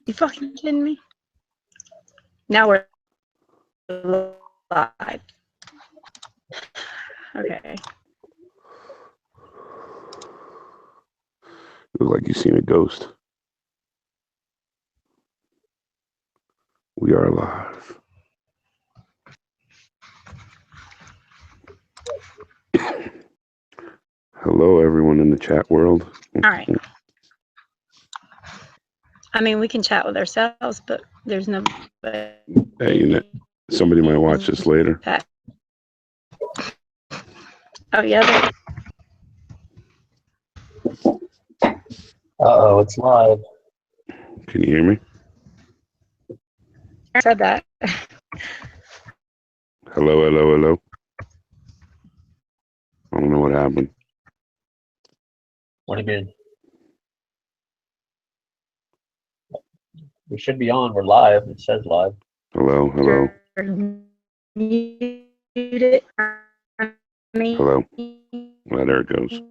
You fucking kidding me? Now we're live. Okay. Look like you've seen a ghost. We are live. Hello, everyone in the chat world. All right. I mean, we can chat with ourselves, but there's no. Hey, you know, somebody might watch this later. Oh, yeah. Uh-oh, it's live. Can you hear me? I said that. Hello, hello, hello. I don't know what happened. What do you mean? We should be on. We're live. It says live. Hello, hello. Muted. Hello. Well, there it goes.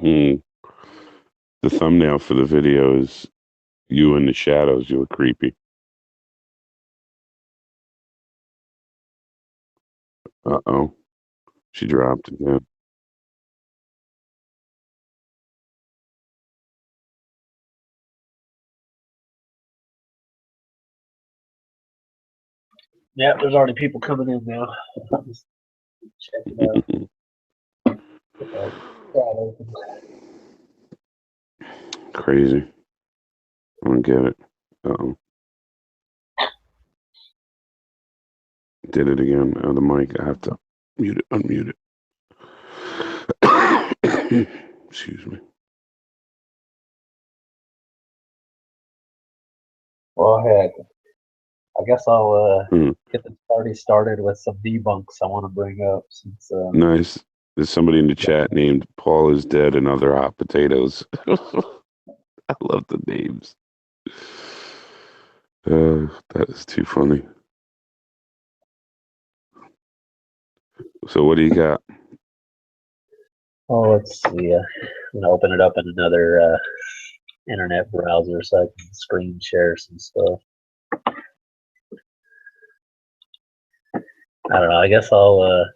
The thumbnail for the video is you in the shadows. You look creepy. Uh-oh. She dropped again. Yeah, there's already people coming in now. Just check it out. Crazy. I don't get it. Uh-oh. Did it again. The mic. I have to mute it, unmute it. Excuse me. Well, heck, I guess I'll get this party started with some debunks I want to bring up. Since Nice. There's somebody in the chat named Paul is dead and other hot potatoes. I love the names. That is too funny. So what do you got? oh, let's see. I'm gonna open it up in another internet browser so I can screen share some stuff. I don't know. I guess I'll.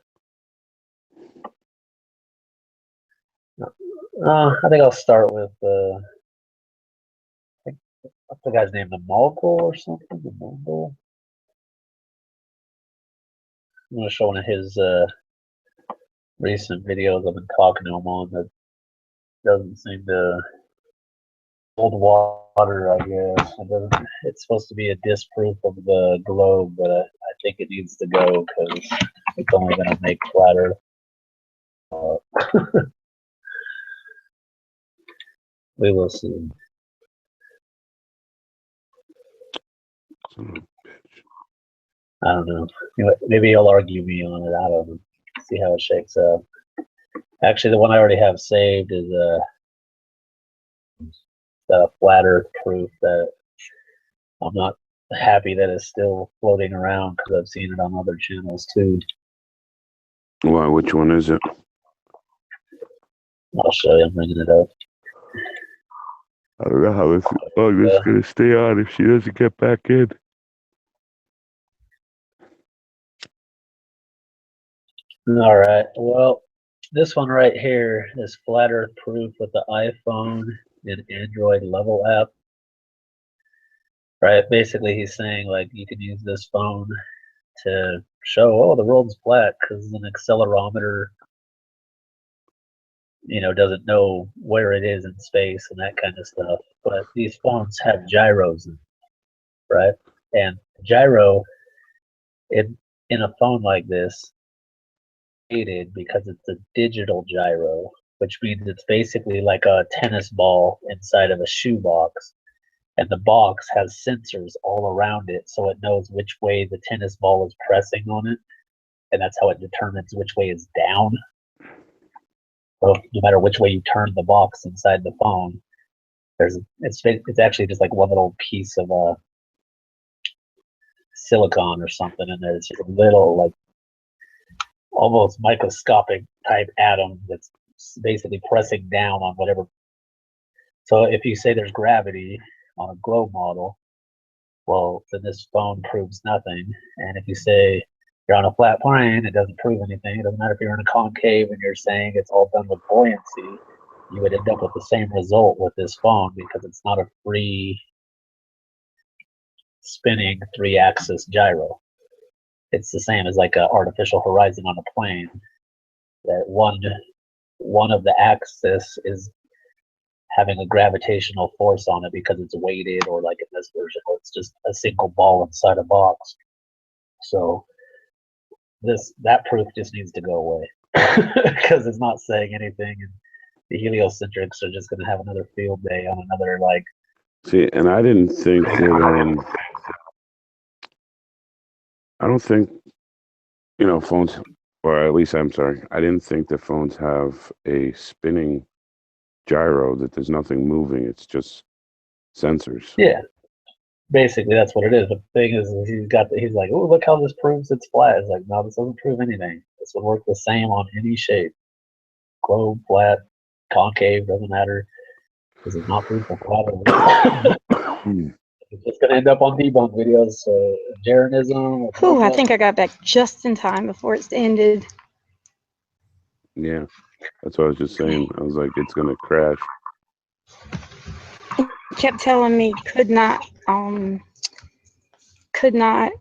I think I'll start with. What's the guy's name? The Mogul or something? The Mogul? I'm gonna show one of his recent videos. I've been talking to him on that doesn't seem to hold water. I guess it's supposed to be a disproof of the globe, but I think it needs to go because it's only gonna make flat Earth. We will see. I don't know. Maybe you'll argue me on it. I don't know. See how it shakes out. Actually, the one I already have saved is a flat Earth proof that I'm not happy that it's still floating around because I've seen it on other channels too. Why? Which one is it? I'll show you. I'm bringing it up. I don't know how this is going to stay on if she doesn't get back in. All right. Well, this one right here is flat Earth proof with the iPhone and Android level app. Right. Basically, he's saying like you can use this phone to show, oh, the world's flat because an accelerometer, doesn't know where it is in space and that kind of stuff. But these phones have gyros in, right? And gyro in a phone like this, created because it's a digital gyro, which means it's basically like a tennis ball inside of a shoebox, and the box has sensors all around it, so it knows which way the tennis ball is pressing on it, and that's how it determines which way is down. So no matter which way you turn the box inside the phone, it's actually just like one little piece of silicon or something, and there's a little like almost microscopic type atom that's basically pressing down on whatever. So if you say there's gravity on a globe model, well, then this phone proves nothing. And if you say you're on a flat plane, it doesn't prove anything. It doesn't matter if you're in a concave and you're saying it's all done with buoyancy, you would end up with the same result with this phone because it's not a free spinning 3-axis gyro. It's the same as like an artificial horizon on a plane. That one of the axis is having a gravitational force on it because it's weighted, or like in this version, it's just a single ball inside a box. So that proof just needs to go away because it's not saying anything, and the heliocentrics are just going to have another field day on another like. See, and I didn't think that. I don't think, phones, or at least I'm sorry, I didn't think that phones have a spinning gyro, that there's nothing moving. It's just sensors. Yeah, basically that's what it is. But the thing is, he's like, oh, look how this proves it's flat. It's like, no, this doesn't prove anything. This would work the same on any shape. Globe, flat, concave, doesn't matter. This is not proof of flat. It's just going to end up on debunk videos. Jeranism. Whew, I think I got back just in time before it's ended. Yeah, that's what I was just saying. I was like, it's going to crash. It kept telling me could not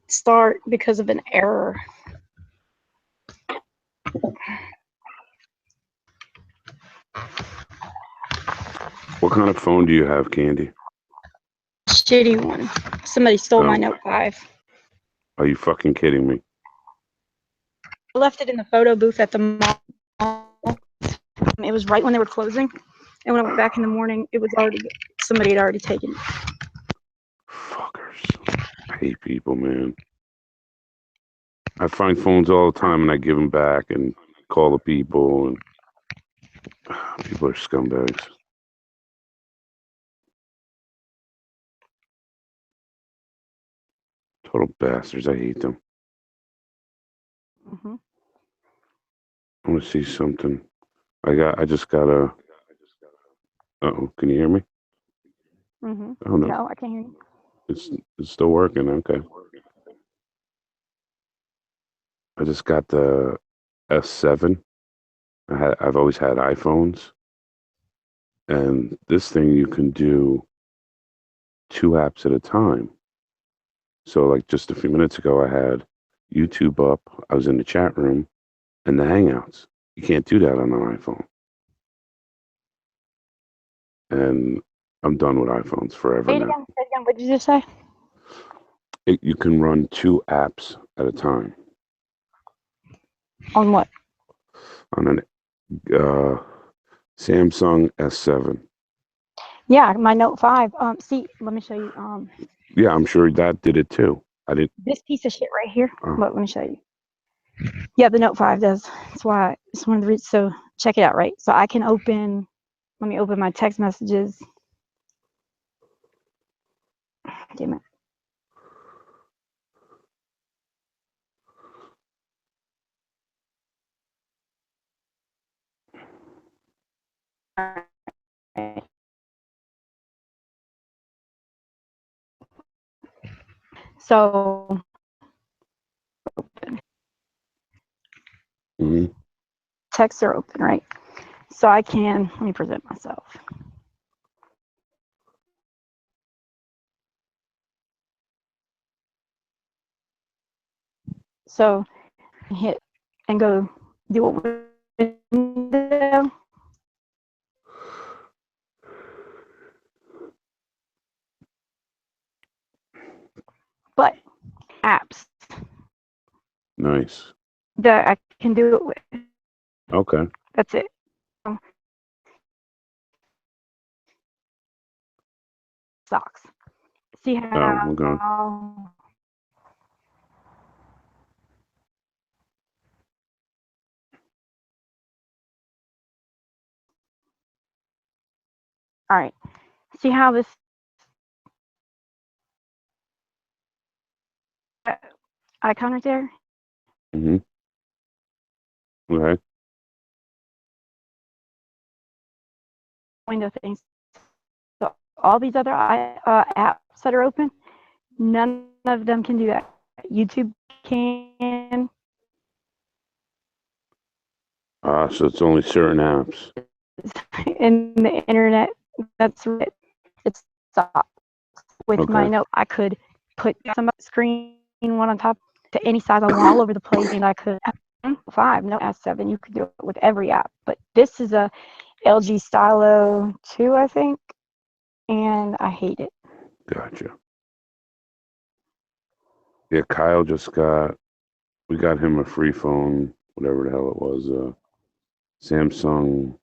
start because of an error. What kind of phone do you have, Candy? Shitty one. Somebody stole my Note 5. Are you fucking kidding me? I left it in the photo booth at the mall. It was right when they were closing, and when I went back in the morning, somebody had already taken it. Fuckers. I hate people, man. I find phones all the time and I give them back and call the people, and people are scumbags. Total bastards. I hate them. Mm-hmm. I want to see something. I just got a. Uh-oh, can you hear me? Mm-hmm. Oh no. No, I can't hear you. It's still working. Okay. I just got the S7. I've always had iPhones, and this thing you can do 2 apps at a time. So like just a few minutes ago, I had YouTube up. I was in the chat room and the Hangouts. You can't do that on an iPhone. And I'm done with iPhones forever Say it now. again. What did you just say? You can run 2 apps at a time On what? on an Samsung S7. Yeah, my Note 5. See, let me show you. Yeah, I'm sure that did it too. I didn't. This piece of shit right here. Oh. Look, let me show you. Yeah, the Note 5 does. That's why it's one of the reasons. So check it out, right? So I can open. Let me open my text messages. Damn it. So Mm-hmm. texts are open, right? So I can, let me present myself. So hit and go do a window. But apps Nice. that I can do it with. Okay. That's it. Socks. See how. Oh, okay. All right. See how this icon right there? Mhm. Okay. Window things. So all these other apps that are open, none of them can do that. YouTube can. So it's only certain apps. In the internet, that's it. It's stopped. With my Okay. note, I could put some screen one on top to any size I want all over the place, and I could. 5, no S7. You could do it with every app, but this is a LG Stylo 2, I think, and I hate it. Gotcha. Yeah, Kyle we got him a free phone, whatever the hell it was, Samsung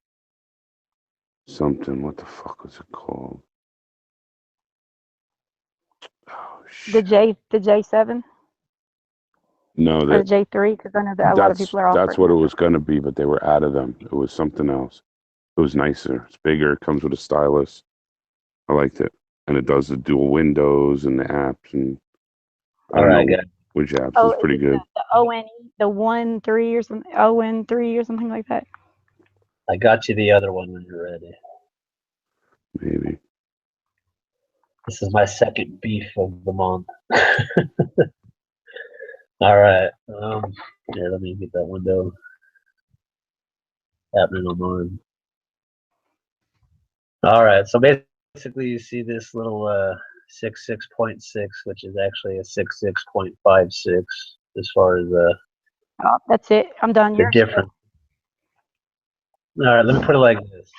something. What the fuck was it called? Oh shit. The J7 No, or the J3, because I know that a lot of people are that's offering what it that. was gonna be, but they were out of them. It was something else. It was nicer. It's bigger. It comes with a stylus. I liked it, and it does the dual windows and the apps, and I All don't right, know guys. which apps. Oh, It's pretty good. the ONE, the 1.3 or something, ON3 or something like that. I got you the other one when you're ready. Maybe. This is my second beef of the month. All right. Here, let me get that window happening on mine. All right. So basically, you see this little 66.6, which is actually a 66.56 as far as Oh, that's it. I'm done. the Yours good. difference. All right. Let me put it like this: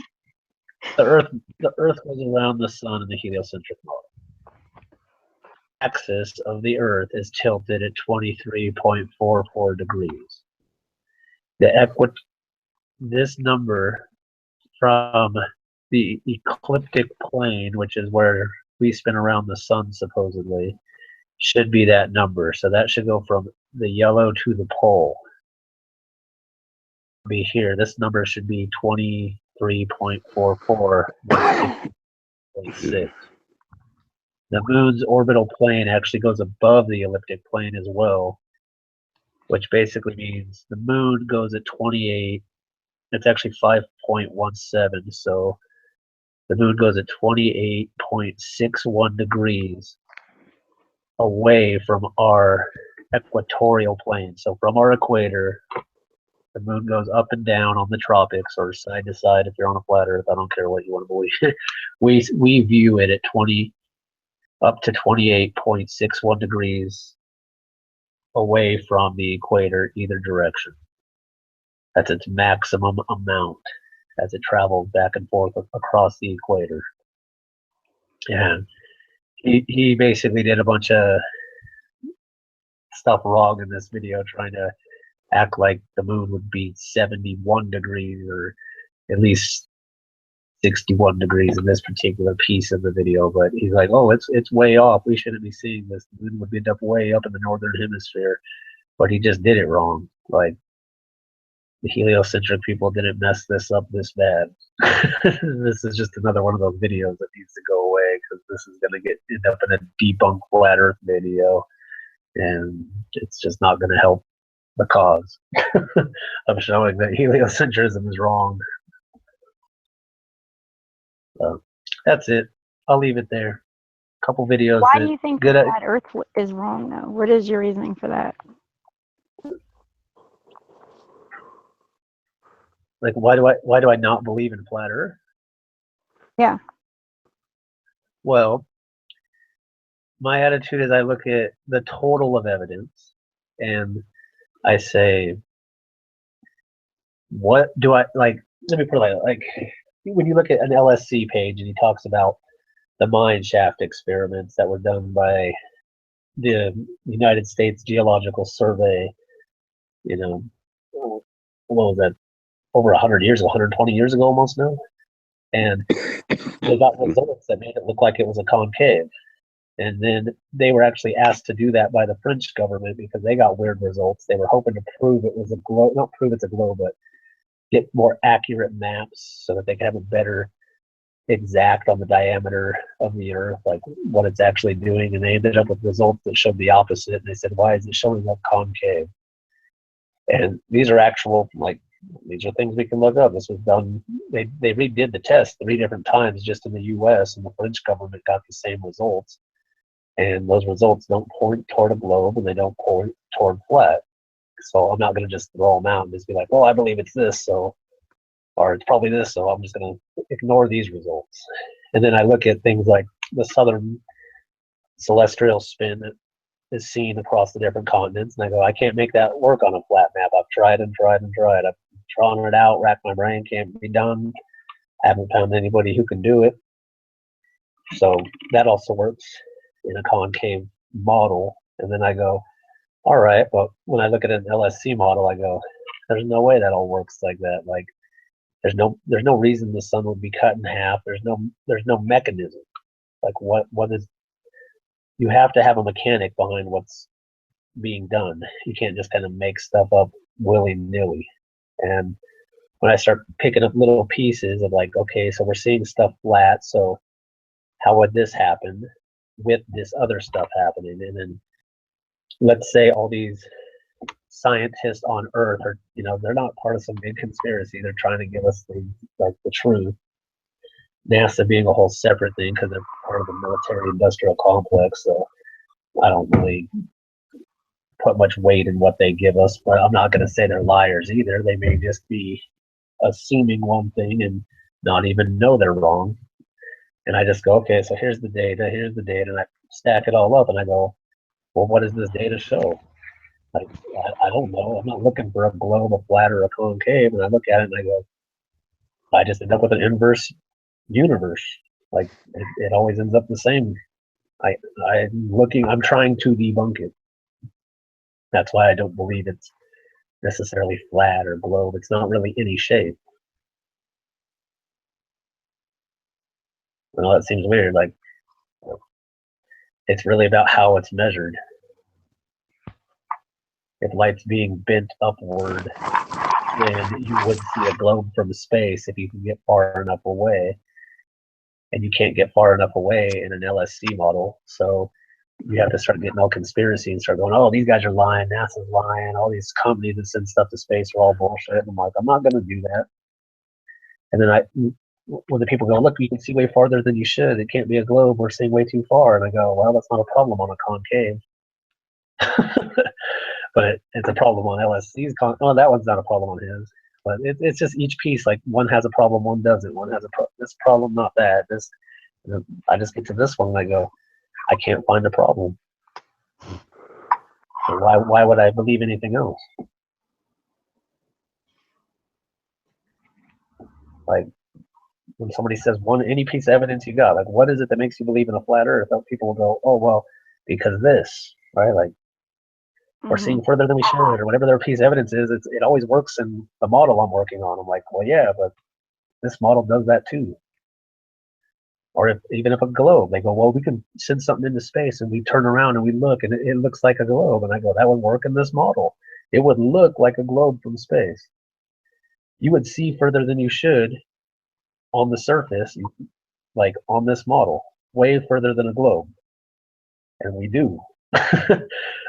the Earth goes around the sun in the heliocentric model. Axis of the Earth is tilted at 23.44 degrees. This number from the ecliptic plane, which is where we spin around the sun supposedly, should be that number. So that should go from the yellow to the pole. Be here. This number should be 23.44. The moon's orbital plane actually goes above the elliptic plane as well, which basically means the moon goes at 28. It's actually 5.17. So the moon goes at 28.61 degrees away from our equatorial plane. So from our equator, the moon goes up and down on the tropics or side to side if you're on a flat earth. I don't care what you want to believe. we view it at 20 up to 28.61 degrees away from the equator either direction. That's its maximum amount as it travels back and forth across the equator. And he basically did a bunch of stuff wrong in this video, trying to act like the moon would be 71 degrees or at least 61 degrees in this particular piece of the video. But he's like, oh, it's way off. We shouldn't be seeing this. The moon would end up way up in the northern hemisphere. But he just did it wrong. Like, the heliocentric people didn't mess this up this bad. This is just another one of those videos that needs to go away, because this is going to end up in a debunked flat earth video, and it's just not going to help the cause of showing that heliocentrism is wrong. So that's it. I'll leave it there. A couple videos. Why do you think good at, flat Earth is wrong, though? What is your reasoning for that? like why do I not believe in flat Earth? Yeah. Well, my attitude is I look at the total of evidence and I say, what do I like? Let me put it like when you look at an LSC page and he talks about the mine shaft experiments that were done by the United States Geological Survey, you know, what was that, over 100 years ago, 120 years ago almost now? And they got results that made it look like it was a concave. And then they were actually asked to do that by the French government because they got weird results. They were hoping to prove it was a globe, not prove it's a globe, but get more accurate maps so that they could have a better exact on the diameter of the Earth, like what it's actually doing. And they ended up with results that showed the opposite. And they said, why is it showing up concave? And these are actual, like, these are things we can look up. This was done, they redid the test 3 different times just in the US, and the French government got the same results. And those results don't point toward a globe and they don't point toward flat. So I'm not going to just throw them out and just be like, well, I believe it's this, so, or it's probably this, so I'm just going to ignore these results. And then I look at things like the southern celestial spin that is seen across the different continents, and I go, I can't make that work on a flat map. I've tried and tried and tried. I've drawn it out, racked my brain, can't be done. I haven't found anybody who can do it. So that also works in a concave model. And then I go, all right, but when I look at an LSC model, I go, there's no way that all works like that. Like there's no reason the sun would be cut in half. There's no mechanism. Like what is, you have to have a mechanic behind what's being done. You can't just kind of make stuff up willy-nilly. And when I start picking up little pieces of like, okay, so we're seeing stuff flat, so how would this happen with this other stuff happening? And then let's say all these scientists on Earth are, they're not part of some big conspiracy. They're trying to give us the truth. NASA being a whole separate thing because they're part of the military-industrial complex. So I don't really put much weight in what they give us, but I'm not going to say they're liars either. They may just be assuming one thing and not even know they're wrong. And I just go, okay, so here's the data, and I stack it all up, and I go, well, what does this data show? Like, I don't know. I'm not looking for a globe, a flat, or a concave, and I look at it and I go, I just end up with an inverse universe. Like, it always ends up the same. I'm trying to debunk it. That's why I don't believe it's necessarily flat or globe. It's not really any shape. I know that seems weird. Like, it's really about how it's measured. If light's being bent upward, then you would see a globe from space if you can get far enough away. And you can't get far enough away in an LSC model. So you have to start getting all conspiracy and start going, oh, these guys are lying, NASA's lying, all these companies that send stuff to space are all bullshit. And I'm like, I'm not going to do that. And then when the people go, look, you can see way farther than you should. It can't be a globe. We're seeing way too far. And I go, well, that's not a problem on a concave. But it's a problem on LSC's. Oh, that one's not a problem on his. But it's just each piece. Like one has a problem, one doesn't. One has this problem, not that. This. I just get to this one and I go, I can't find a problem. So why would I believe anything else? Like when somebody says any piece of evidence you got, like what is it that makes you believe in a flat Earth? People will go, oh well, because this, right? Like we're seeing further than we should, or whatever their piece of evidence is. It always works in the model I'm working on. I'm like, well, yeah, but this model does that too. Or even if a globe, they go, well, we can send something into space and we turn around and we look and it looks like a globe. And I go, that would work in this model. It would look like a globe from space. You would see further than you should on the surface, like on this model, way further than a globe. And we do.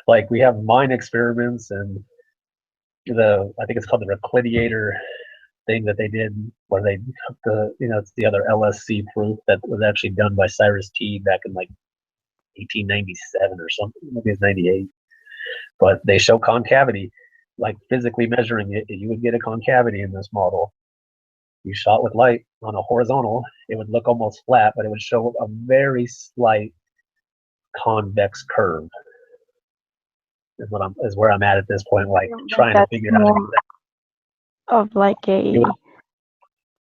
Like we have mine experiments and I think it's called the Recliniator thing that they did where they took it's the other LSC proof that was actually done by Cyrus T back in like 1897 or something, maybe it's 98. But they show concavity, like physically measuring it, you would get a concavity in this model. You shot with light on a horizontal, it would look almost flat, but it would show a very slight convex curve. Is where I'm at this point, like trying to figure out of like a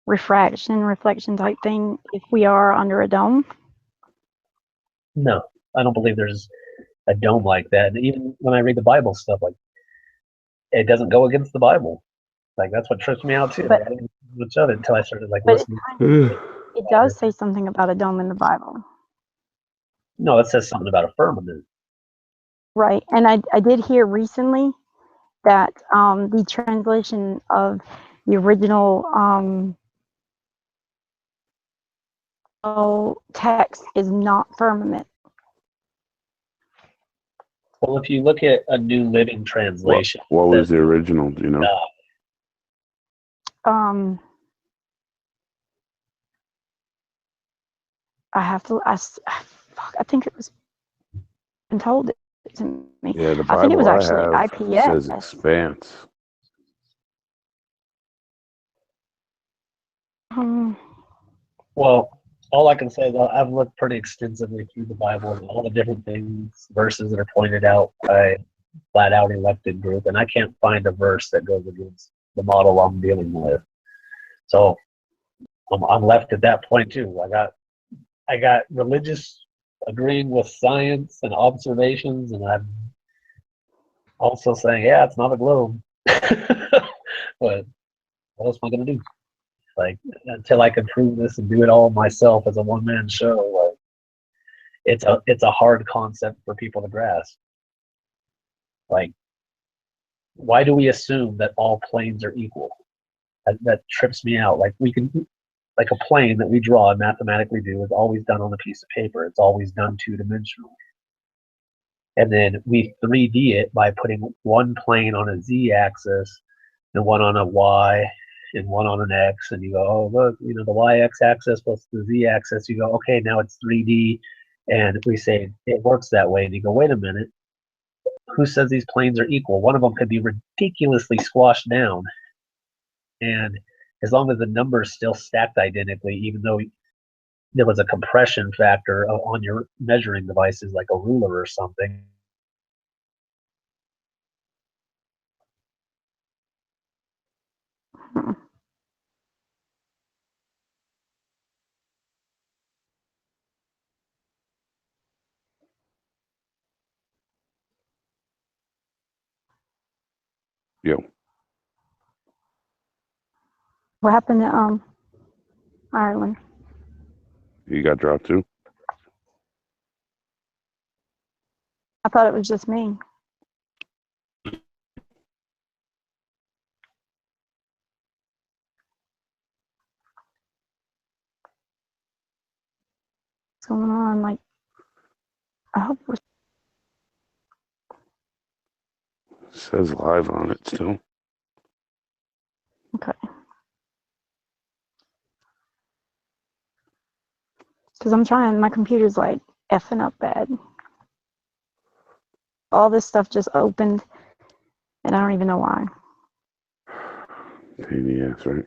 reflection type thing if we are under a dome. No, I don't believe there's a dome like that. And even when I read the Bible stuff, like it doesn't go against the Bible. Like that's what trips me out too. But- I didn't think much of it until I started like But listening. it does say something about a dome in the Bible. No, it says something about a firmament. Right. And I did hear recently that the translation of the original text is not firmament. Well, if you look at a New Living Translation, What it was says, the original? Do you know? I have to. I think it was been told it to me. Yeah, the I think it was Bible actually I have IPS. says expanse. well, all I can say is I've looked pretty extensively through the Bible and all the different things, verses that are pointed out by flat out elected group, and I can't find a verse that goes against the model I'm dealing with. So I'm left at that point too. I got religious agreeing with science and observations, and I'm also saying, yeah, it's not a globe. But what else am I gonna do? Like until I can prove this and do it all myself as a one man show, like it's a hard concept for people to grasp. Like, why do we assume that all planes are equal? That trips me out. Like like a plane that we draw and mathematically do is always done on a piece of paper. It's always done two-dimensionally. And then we 3D it by putting one plane on a z-axis and one on a y and one on an x. And you go, oh, look, the y-x axis plus the z-axis. You go, okay, now it's 3D. And we say it works that way. And you go, wait a minute. Who says these planes are equal? One of them could be ridiculously squashed down. And as long as the numbers still stacked identically, even though there was a compression factor on your measuring devices like a ruler or something. Yo, What happened to Ireland? you got dropped too? I thought it was just me. What's going on? Like, I hope we're. It says live on it still. Okay. Because I'm trying, my computer's like effing up bad. All this stuff just opened, and I don't even know why. Pain in the ass, right?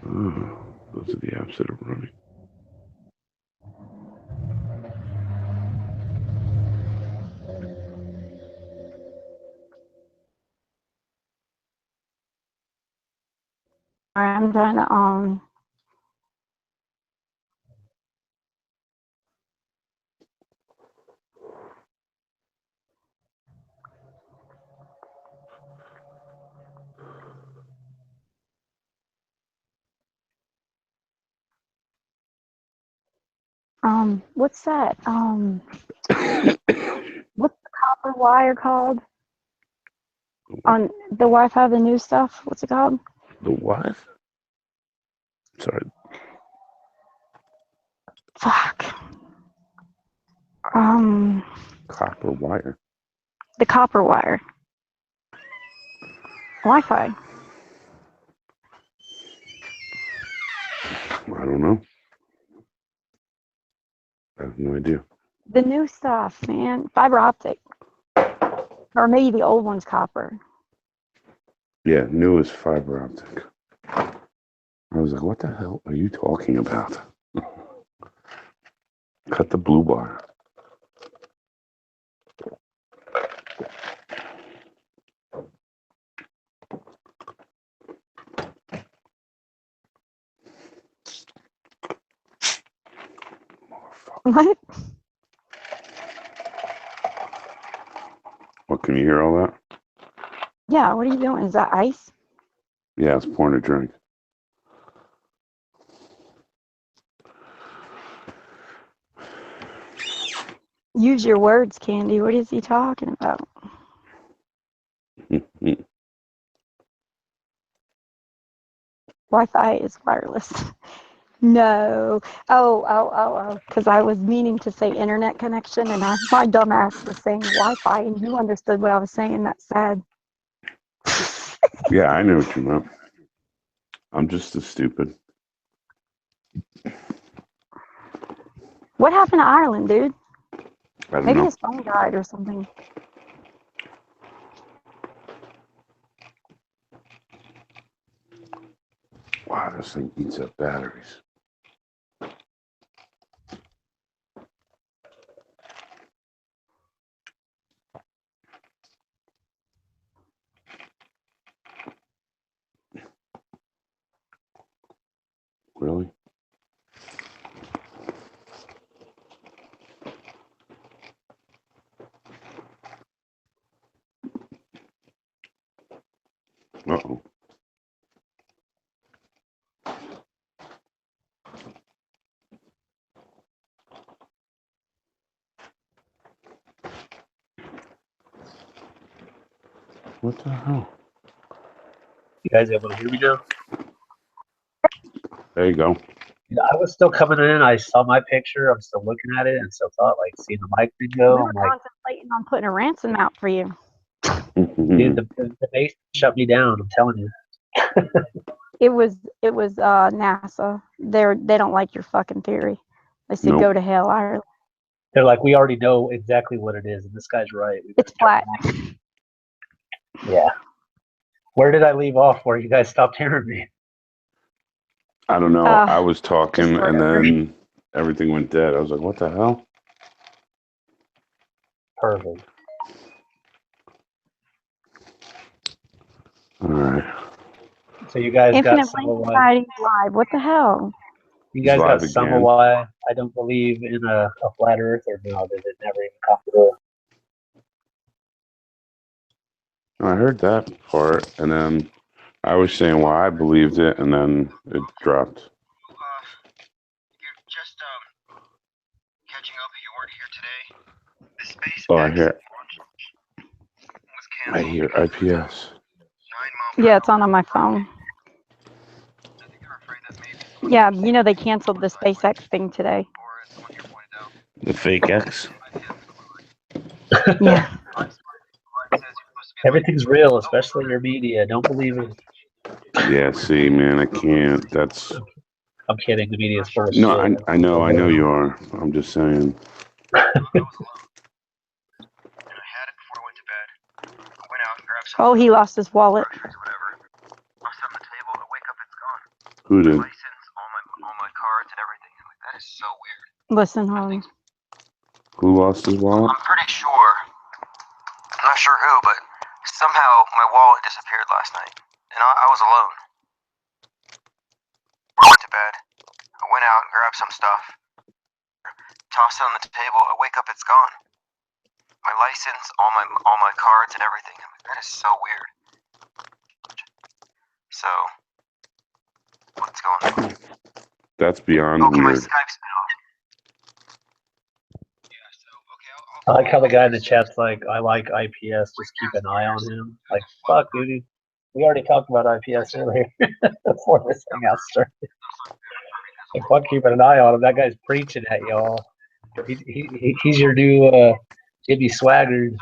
Oh, those are the apps that are running. All right, I'm trying to what's that? What's the copper wire called? On the Wi-Fi, the new stuff. What's it called? The what? Sorry. Fuck. Copper wire. The copper wire. Wi-Fi. I don't know. I have no idea. The new stuff, man. Fiber optic. Or maybe the old one's copper. Yeah, new is fiber optic. I was like, what the hell are you talking about? Cut the blue bar. What? What, can you hear all that? Yeah, what are you doing? Is that ice? Yeah, it's pouring a drink. Use your words, Candy. What is he talking about? Wi-Fi is wireless. No. Oh. Because I was meaning to say internet connection, and my dumb ass was saying Wi-Fi, and you understood what I was saying. That's sad. Yeah, I know what you meant. I'm just as stupid. What happened to Ireland, dude? I don't Maybe know. his phone died or something. Wow, this thing eats up batteries. Really? Uh-oh. What the hell? You guys able to hear me now? There you go. I was still coming in. I saw my picture. I'm still looking at it, and still thought like seeing the mic We video. were I'm like, contemplating on putting a ransom out for you. dude, the base shut me down. I'm telling you. It was NASA. They don't like your fucking theory. They said Nope. go to hell, Ireland. They're like, we already know exactly what it is, and this guy's right. It's flat. Yeah. Where did I leave off where you guys stopped hearing me? I don't know. I was talking just and wherever. then everything went dead. I was like, what the hell? Perfect. All right. So you guys got Infinite some Blank of why Society live. What the hell? you guys got Live some again. of why I don't believe in a flat Earth, or no? Did it never even come through? I heard that part, and then I was saying why I believed it, and then it dropped. You're just catching up. You weren't here today. The SpaceX Oh, I hear. was I canceled hear because there was IPS. 9 mile Yeah, it's on my phone. I think you're afraid that maybe someone Yeah, you know they canceled the SpaceX thing today. or as someone here pointed out, The fake X. Yeah. Live says you're supposed to be Everything's real, especially your media. Don't believe it. Yeah. See, man, I can't. That's I'm kidding. The media is full of no. shit. I know you are. I'm just saying. I was alone. And I had it before I went to bed. I went out and grabbed some Oh, he lost his wallet. groceries, whatever. I was on the table. I wake up, it's gone. Who did? License, all my cards and everything. I'm like, that is so weird. Listen, hon. Who lost his wallet? I'm pretty sure. I'm not sure who, but somehow my wallet disappeared last night, and I was alone. I went to bed. I went out and grabbed some stuff. Tossed it on the table. I wake up, it's gone. My license, all my cards and everything. I'm like, that is so weird. So, what's going on? That's beyond Okay, my weird. Skype's been off. Yeah. So okay, I like how the guy in the chat's like, I like IPS. Just keep an eye on him. Like, fuck, dude. We already talked about IPS earlier before this thing got started. Like, fuck, keeping an eye on him. That guy's preaching at y'all. He's your new Jimmy Swaggart.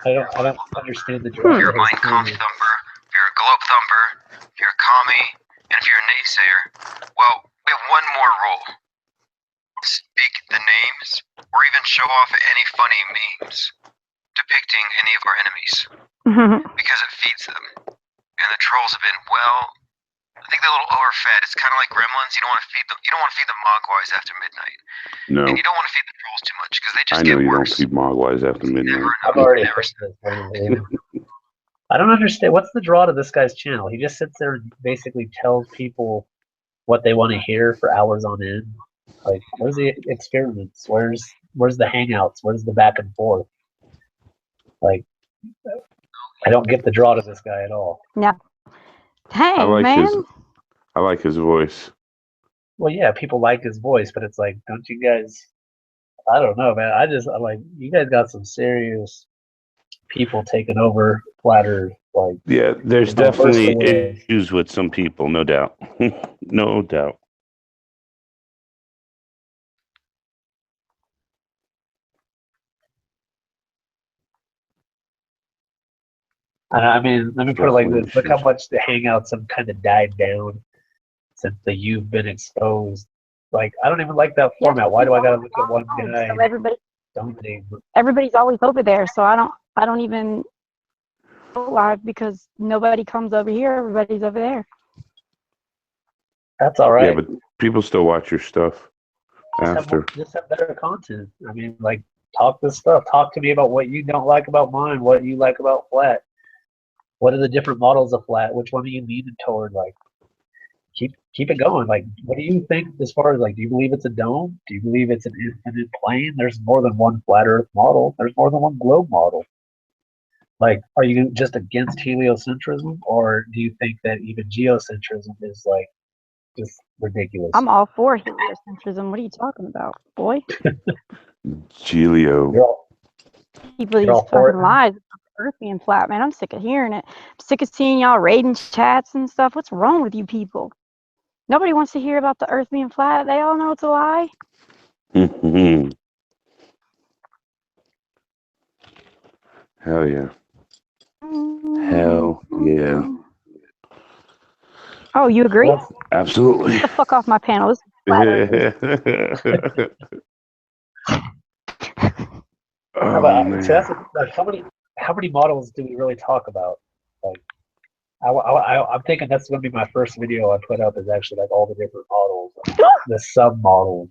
I don't understand the If drive. you're a Mein Kampf thumper, if you're a globe thumper, if you're a commie, and if you're a naysayer, well, we have one more rule. Speak the names, or even show off any funny memes depicting any of our enemies, because it feeds them. And the trolls have been, well, I think they're a little overfed. It's kind of like gremlins. You don't want to feed them. You don't want to feed the mogwais after midnight, No, and you don't want to feed the trolls too much because they just I know get you don't worse. feed mogwais after Never midnight. enough. I've already Never. heard this one. I don't understand. What's the draw to this guy's channel? He just sits there and basically tells people what they want to hear for hours on end. Like, where's the experiments? Where's the hangouts? Where's the back and forth? Like, I don't get the draw to this guy at all. Hey, I like man. his voice. Well, yeah, people like his voice, but it's like, don't you guys? I don't know, man. I'm like, you guys got some serious people taking over Flat Earth. Like, Yeah, there's the worst definitely way. issues with some people, no doubt. No doubt. I mean, let me put it like Definitely this: look how issues. much the hangouts have kind of died down since the You've Been Exposed. Like, I don't even like that Yeah, format. Why do I gotta look at one so guy dominating? everybody's always over there, so I don't even go live because nobody comes over here. Everybody's over there. That's all Yeah, right. but people still watch your stuff after. Just have better content. I mean, like, talk this stuff. Talk to me about what you don't like about mine. What you like about Flat. What are the different models of Flat? Which one are you leaning toward? Like, keep it going. Like, what do you think as far as, like, do you believe it's a dome? Do you believe it's an infinite plane? There's more than one flat Earth model. There's more than one globe model. Like, are you just against heliocentrism, or do you think that even geocentrism is, like, just ridiculous? I'm all for heliocentrism. What are you talking about, boy? Gelio. You're all, People you're these all for fucking it? lies about the Earth being flat, man. I'm sick of hearing it. I'm sick of seeing y'all raiding chats and stuff. What's wrong with you people? Nobody wants to hear about the Earth being flat. They all know it's a lie. Hell yeah. Hell yeah. Oh, you agree? Well, Absolutely. Get the fuck off my panel. This is flat Earth. Oh man. so that's like, how many models do we really talk about? Like, I'm thinking that's going to be my first video I put up is actually like all the different models, the sub models.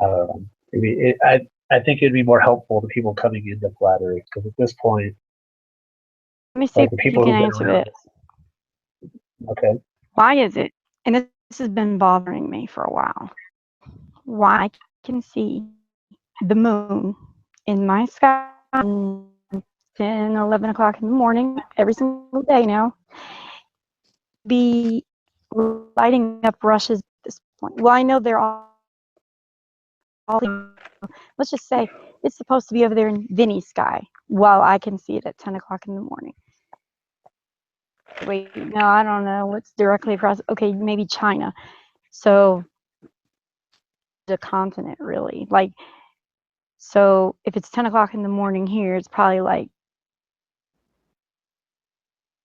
I think it'd be more helpful to people coming into Flat Earth because at this point, Let me see like the if you people can who've been answer around. this. Okay. Why is it? And this has been bothering me for a while. Why I can see the moon in my sky 10, 11 o'clock in the morning every single day now be lighting up rushes at this point. Well, I know they're all let's just say it's supposed to be over there in Vinny's sky while I can see it at 10 o'clock in the morning. Wait, no, I don't know what's directly across. Okay, maybe China. So the continent really. Like, so if it's 10 o'clock in the morning here, it's probably like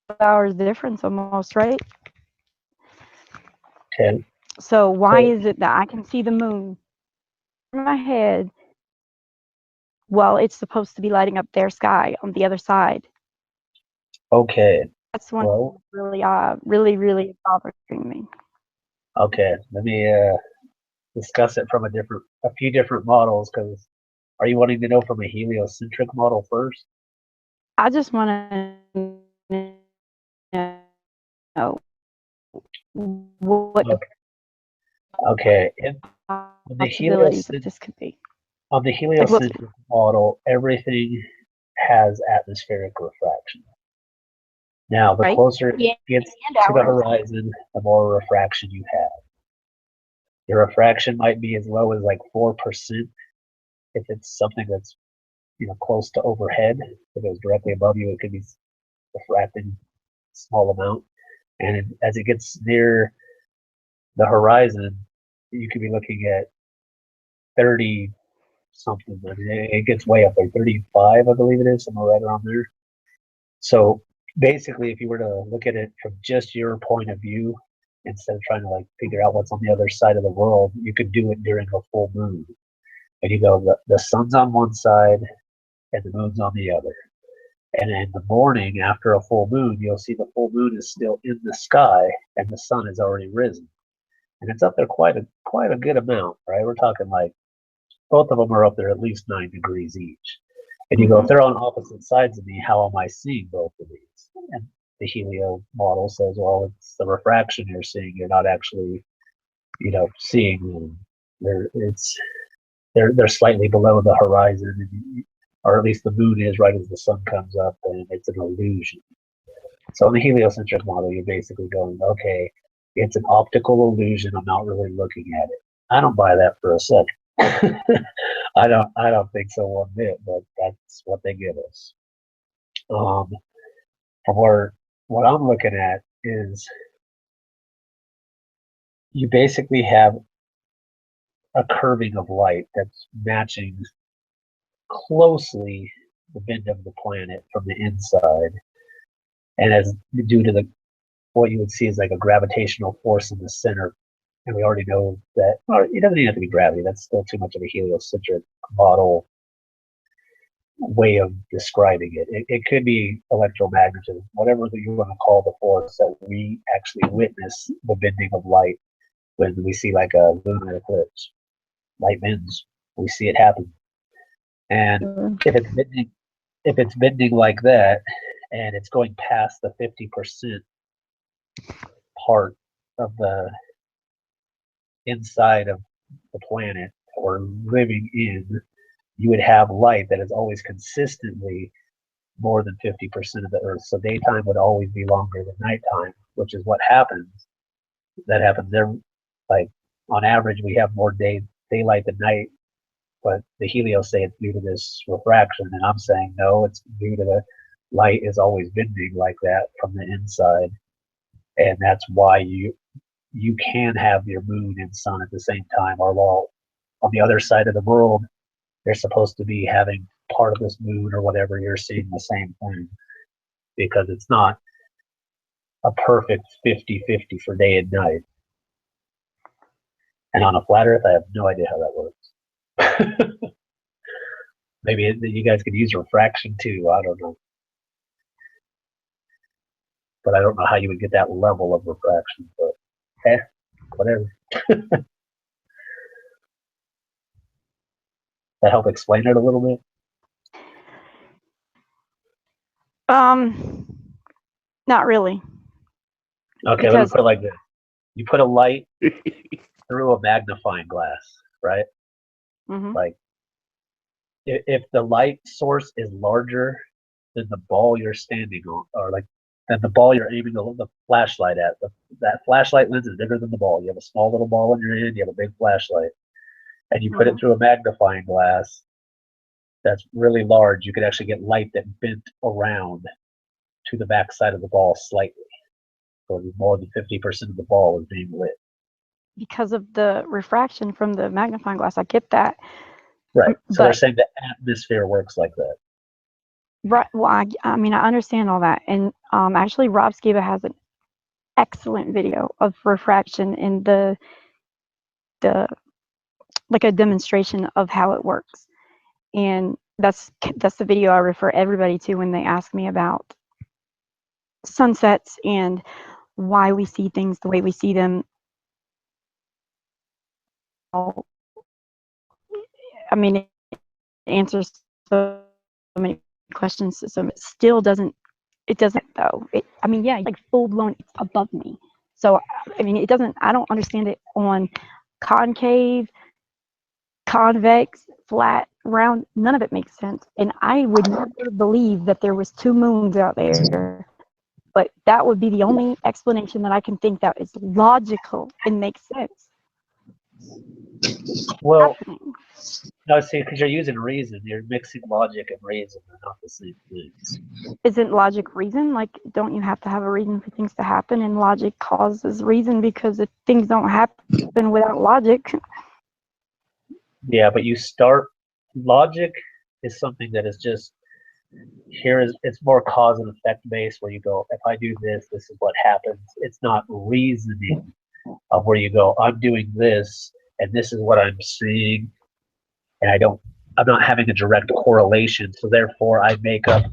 12 hours difference almost, right? Okay. So why So, is it that I can see the moon in my head while it's supposed to be lighting up their sky on the other side? okay. That's one Well, really bothering me. okay. Let me discuss it from a few different models. Because are you wanting to know from a heliocentric model first? I just want to know what the Okay. The possibilities of this could be. on the Like, what, heliocentric model, everything has atmospheric refraction. Now, the right? closer it Yeah, gets and to the ours. horizon, the more refraction you have. Your refraction might be as low as like 4% if it's something that's close to overhead. If it was directly above you, it could be refracting a small amount. And as it gets near the horizon, you could be looking at 30 something. I mean, it gets way up there, 35, I believe it is, somewhere right around there. So basically, if you were to look at it from just your point of view, instead of trying to like figure out what's on the other side of the world, you could do it during a full moon. And you go, the sun's on one side and the moon's on the other. And in the morning, after a full moon, you'll see the full moon is still in the sky, and the sun has already risen, and it's up there quite a good amount, right? We're talking like both of them are up there at least 9 degrees each. And you go, if they're on opposite sides of me, how am I seeing both of these? And the helio model says, well, it's the refraction you're seeing. You're not actually, seeing them. They're slightly below the horizon, or at least the moon is right as the sun comes up, and it's an illusion. So in the heliocentric model, you're basically going, okay, it's an optical illusion. I'm not really looking at it. I don't buy that for a second. I don't think so one bit, but that's what they give us. From what I'm looking at is you basically have a curving of light that's matching closely the bend of the planet from the inside, and as due to what you would see is like a gravitational force in the center. And we already know that, it doesn't even have to be gravity. That's still too much of a heliocentric model way of describing it. It could be electromagnetism, whatever you want to call the force that we actually witness the bending of light when we see like a lunar eclipse. Light bends. We see it happen. And if it's bending like that, and it's going past the 50% part of the inside of the planet or living in, you would have light that is always consistently more than 50% of the Earth. So daytime would always be longer than nighttime, which is what happens. That happens there. Like on average, we have more daylight than night, but the helios say it's due to this refraction, and I'm saying no, it's due to the light is always bending like that from the inside, and that's why you can have your moon and sun at the same time, or while on the other side of the world, they're supposed to be having part of this moon or whatever, you're seeing the same thing, because it's not a perfect 50-50 for day and night. And on a flat Earth, I have no idea how that works. Maybe you guys could use refraction too, I don't know. But I don't know how you would get that level of refraction, but whatever. That help explain it a little bit? Not really. Okay, let me put it like this. You put a light through a magnifying glass, right? Like, if the light source is larger than the ball you're standing on, or like than the ball you're aiming the flashlight at, that flashlight lens is bigger than the ball. You have a small little ball in your hand, you have a big flashlight, and you put it through a magnifying glass that's really large, you could actually get light that bent around to the back side of the ball slightly. So more than 50% of the ball is being lit. Because of the refraction from the magnifying glass, I get that. Right. So they're saying the atmosphere works like that. Right. Well, I mean, I understand all that. And actually, Rob Skiba has an excellent video of refraction and the like a demonstration of how it works. And that's the video I refer everybody to when they ask me about sunsets and why we see things the way we see them. I mean, it answers so many questions. So it still doesn't. It doesn't though. I mean, yeah, like full blown, it's above me. So I mean, it doesn't. I don't understand it on concave, convex, flat, round. None of it makes sense. And I would never believe that there was 2 moons out there. But that would be the only explanation that I can think that is logical and makes sense. Well, no, see, because you're using reason. You're mixing logic and reason. They're not the same things. Isn't logic reason? Like, don't you have to have a reason for things to happen? And logic causes reason, because if things don't happen without logic. Yeah, but logic is something that is just, it's more cause and effect based, where you go, if I do this, this is what happens. It's not reasoning of where you go, I'm doing this, and this is what I'm seeing, and I'm not having a direct correlation, so therefore I make up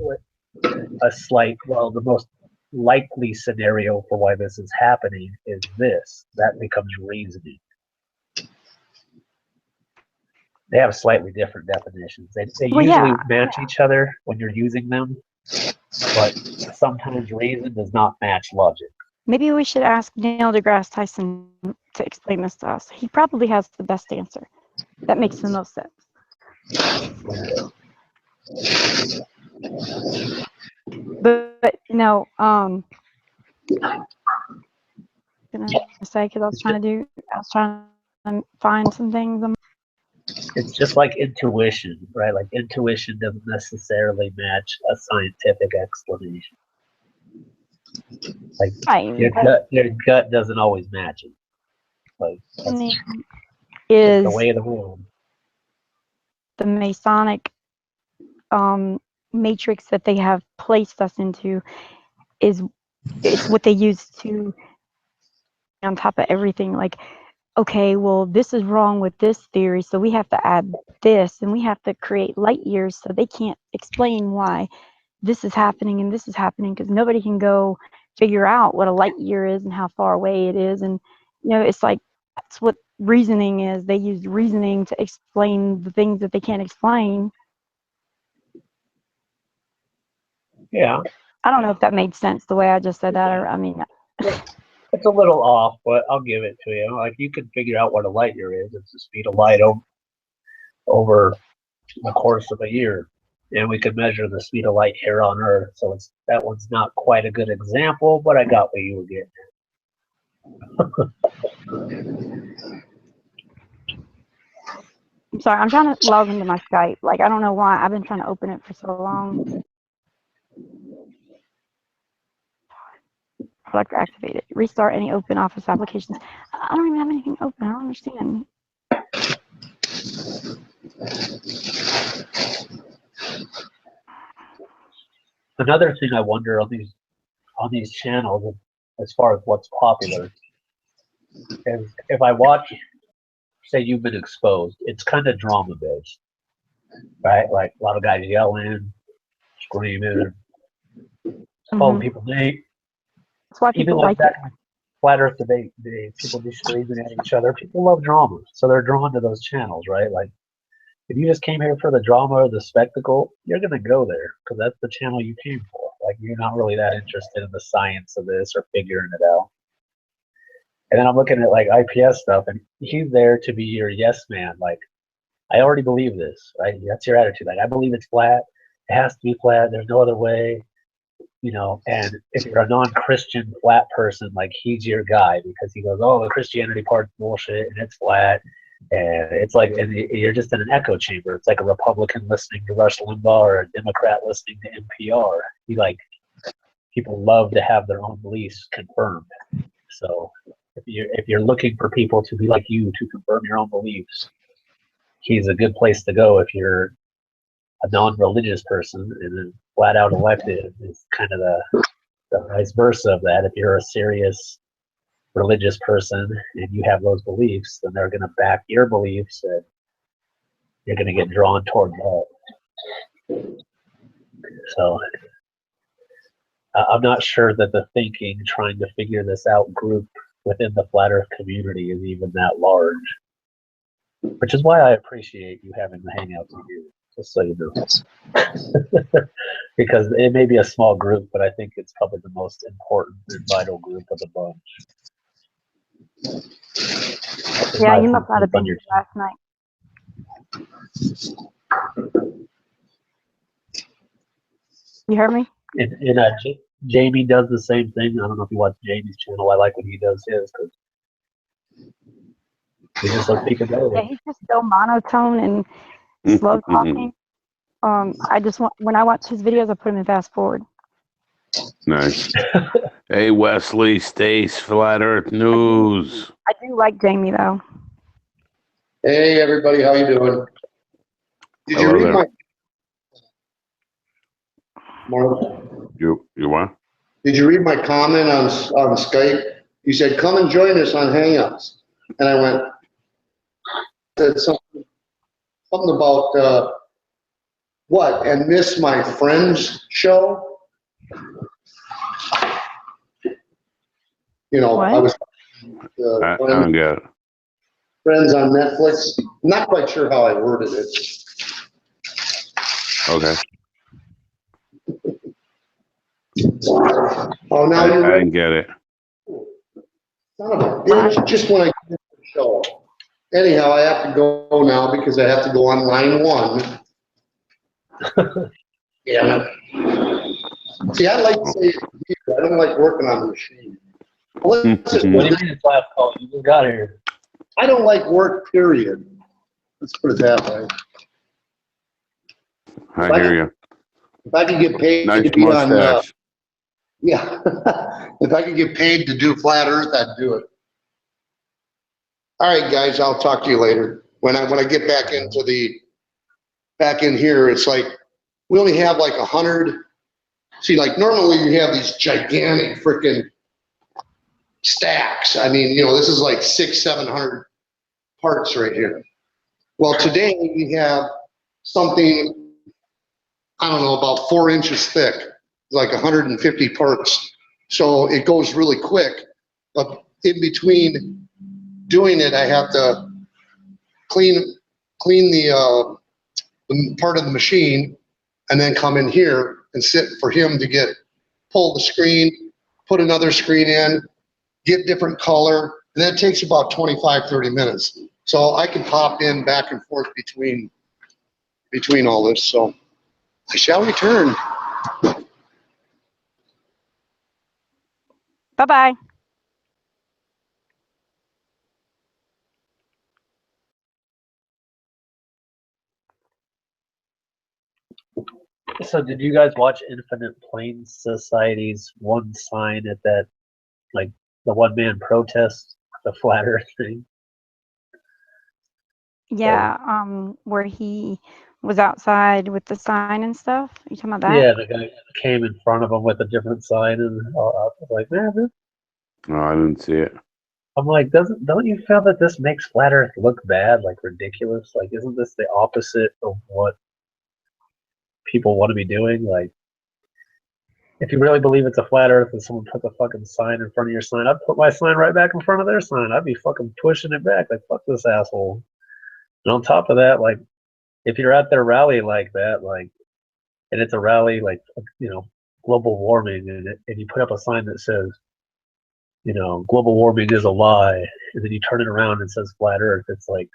the most likely scenario for why this is happening is this. That becomes reasoning. They have slightly different definitions. They Well, usually yeah. match each other when you're using them, but sometimes reason does not match logic. Maybe we should ask Neil deGrasse Tyson to explain this to us. He probably has the best answer. That makes the most sense. But no, gonna say because I was trying to find some things. It's just like intuition, right? Like intuition doesn't necessarily match a scientific explanation. Like your gut doesn't always match it. Like that's is the way of the world. The Masonic matrix that they have placed us into it's what they use to on top of everything. Like, okay, well, this is wrong with this theory, so we have to add this, and we have to create light years so they can't explain why this is happening and this is happening, because nobody can go figure out what a light year is and how far away it is. And it's like that's what reasoning is. They use reasoning to explain the things that they can't explain. Yeah. I don't know if that made sense the way I just said that, or I mean, it's a little off, but I'll give it to you. Like you can figure out what a light year is. It's the speed of light over the course of a year, and we could measure the speed of light here on Earth. So that one's not quite a good example, but I got what you were getting at. I'm sorry, I'm trying to log into my Skype. Like, I don't know why. I've been trying to open it for so long. Product activated. Restart any open Office applications. I don't even have anything open. I don't understand. Another thing I wonder on these channels, as far as what's popular, is if I watch, say You've Been Exposed, it's kind of drama based, right? Like a lot of guys yelling, screaming, calling people names. That's why people Even like like that flat Earth debate, people be screaming at each other. People love drama, so they're drawn to those channels, right? Like if you just came here for the drama or the spectacle, you're gonna go there because that's the channel you came for. Like you're not really that interested in the science of this or figuring it out. And then I'm looking at like IPS stuff, and he's there to be your yes man. Like I already believe this, right? That's your attitude. Like I believe it's flat. It has to be flat. There's no other way. And if you're a non-Christian flat person, like he's your guy because he goes, oh, the Christianity part's bullshit and it's flat. And it's like, and you're just in an echo chamber. It's like a Republican listening to Rush Limbaugh or a Democrat listening to NPR. People love to have their own beliefs confirmed. So if you're looking for people to be like you to confirm your own beliefs, he's a good place to go. If you're a non-religious person and then flat out elected, is kind of the vice versa of that. If you're a serious religious person and you have those beliefs, then they're going to back your beliefs and you're going to get drawn toward that. So I'm not sure that the thinking, trying to figure this out group within the flat Earth community is even that large, which is why I appreciate you having the hangouts you do. Just so you know. Because it may be a small group, but I think it's probably the most important and vital group of the bunch. Yeah, you must not have been here last night. You heard me? And Jamie does the same thing. I don't know if you watch Jamie's channel. I like when he does his because he just lets people go. Yeah, he's just so monotone and slow talking. When I watch his videos, I put him in fast forward. Nice. Hey, Wesley, Stace, Flat Earth News. I do like Jamie though. Hey everybody, how you doing? Did Hello you read there. Mark? You what? Did you read my comment on Skype? You said, "Come and join us on Hangouts," and I went, said something about what? And miss my friend's show? You know, What? I was I don't get it. Friends on Netflix. I'm not quite sure how I worded it. Okay. Oh, now I you're right. didn't get it. Son of a bitch, just when I get the show. Anyhow, I have to go now because I have to go on line 1. Yeah. See, I like to say it here. I don't like working on the machine. Listen, What do you mean it's last call? You just got here. I don't like work, period. Let's put it that way. I hear you. If I could get paid Nice to be on, mustache. yeah, if I could get paid to do Flat Earth, I'd do it. All right, guys, I'll talk to you later. When I get back in here, it's like, we only have like 100. See, like normally you have these gigantic freaking stacks. I mean, you know, this is like 600-700 parts right here. Well, today we have something, I don't know, about 4 inches thick, like 150 parts. So it goes really quick, but in between doing it, I have to clean the part of the machine and then come in here and sit for him to pull the screen, put another screen in, get different color, and that takes about 25-30 minutes. So I can pop in back and forth between all this. So I shall return. Bye-bye. So did you guys watch Infinite Plane Society's one sign at that, like the one-man protest, the flat Earth thing? Yeah, where he was outside with the sign and stuff. You talking about that? Yeah, the guy came in front of him with a different sign, and I was like, man, No, I didn't see it. I'm like, don't you feel that this makes flat Earth look bad, like ridiculous? Like, isn't this the opposite of what people want to be doing? Like, if you really believe it's a flat Earth and someone puts a fucking sign in front of your sign, I'd put my sign right back in front of their sign. I'd be fucking pushing it back, like, fuck this asshole. And on top of that, like, if you're at their rally like that, like, and it's a rally like, you know, global warming, and you put up a sign that says, you know, global warming is a lie, and then you turn it around and it says flat Earth, it's like,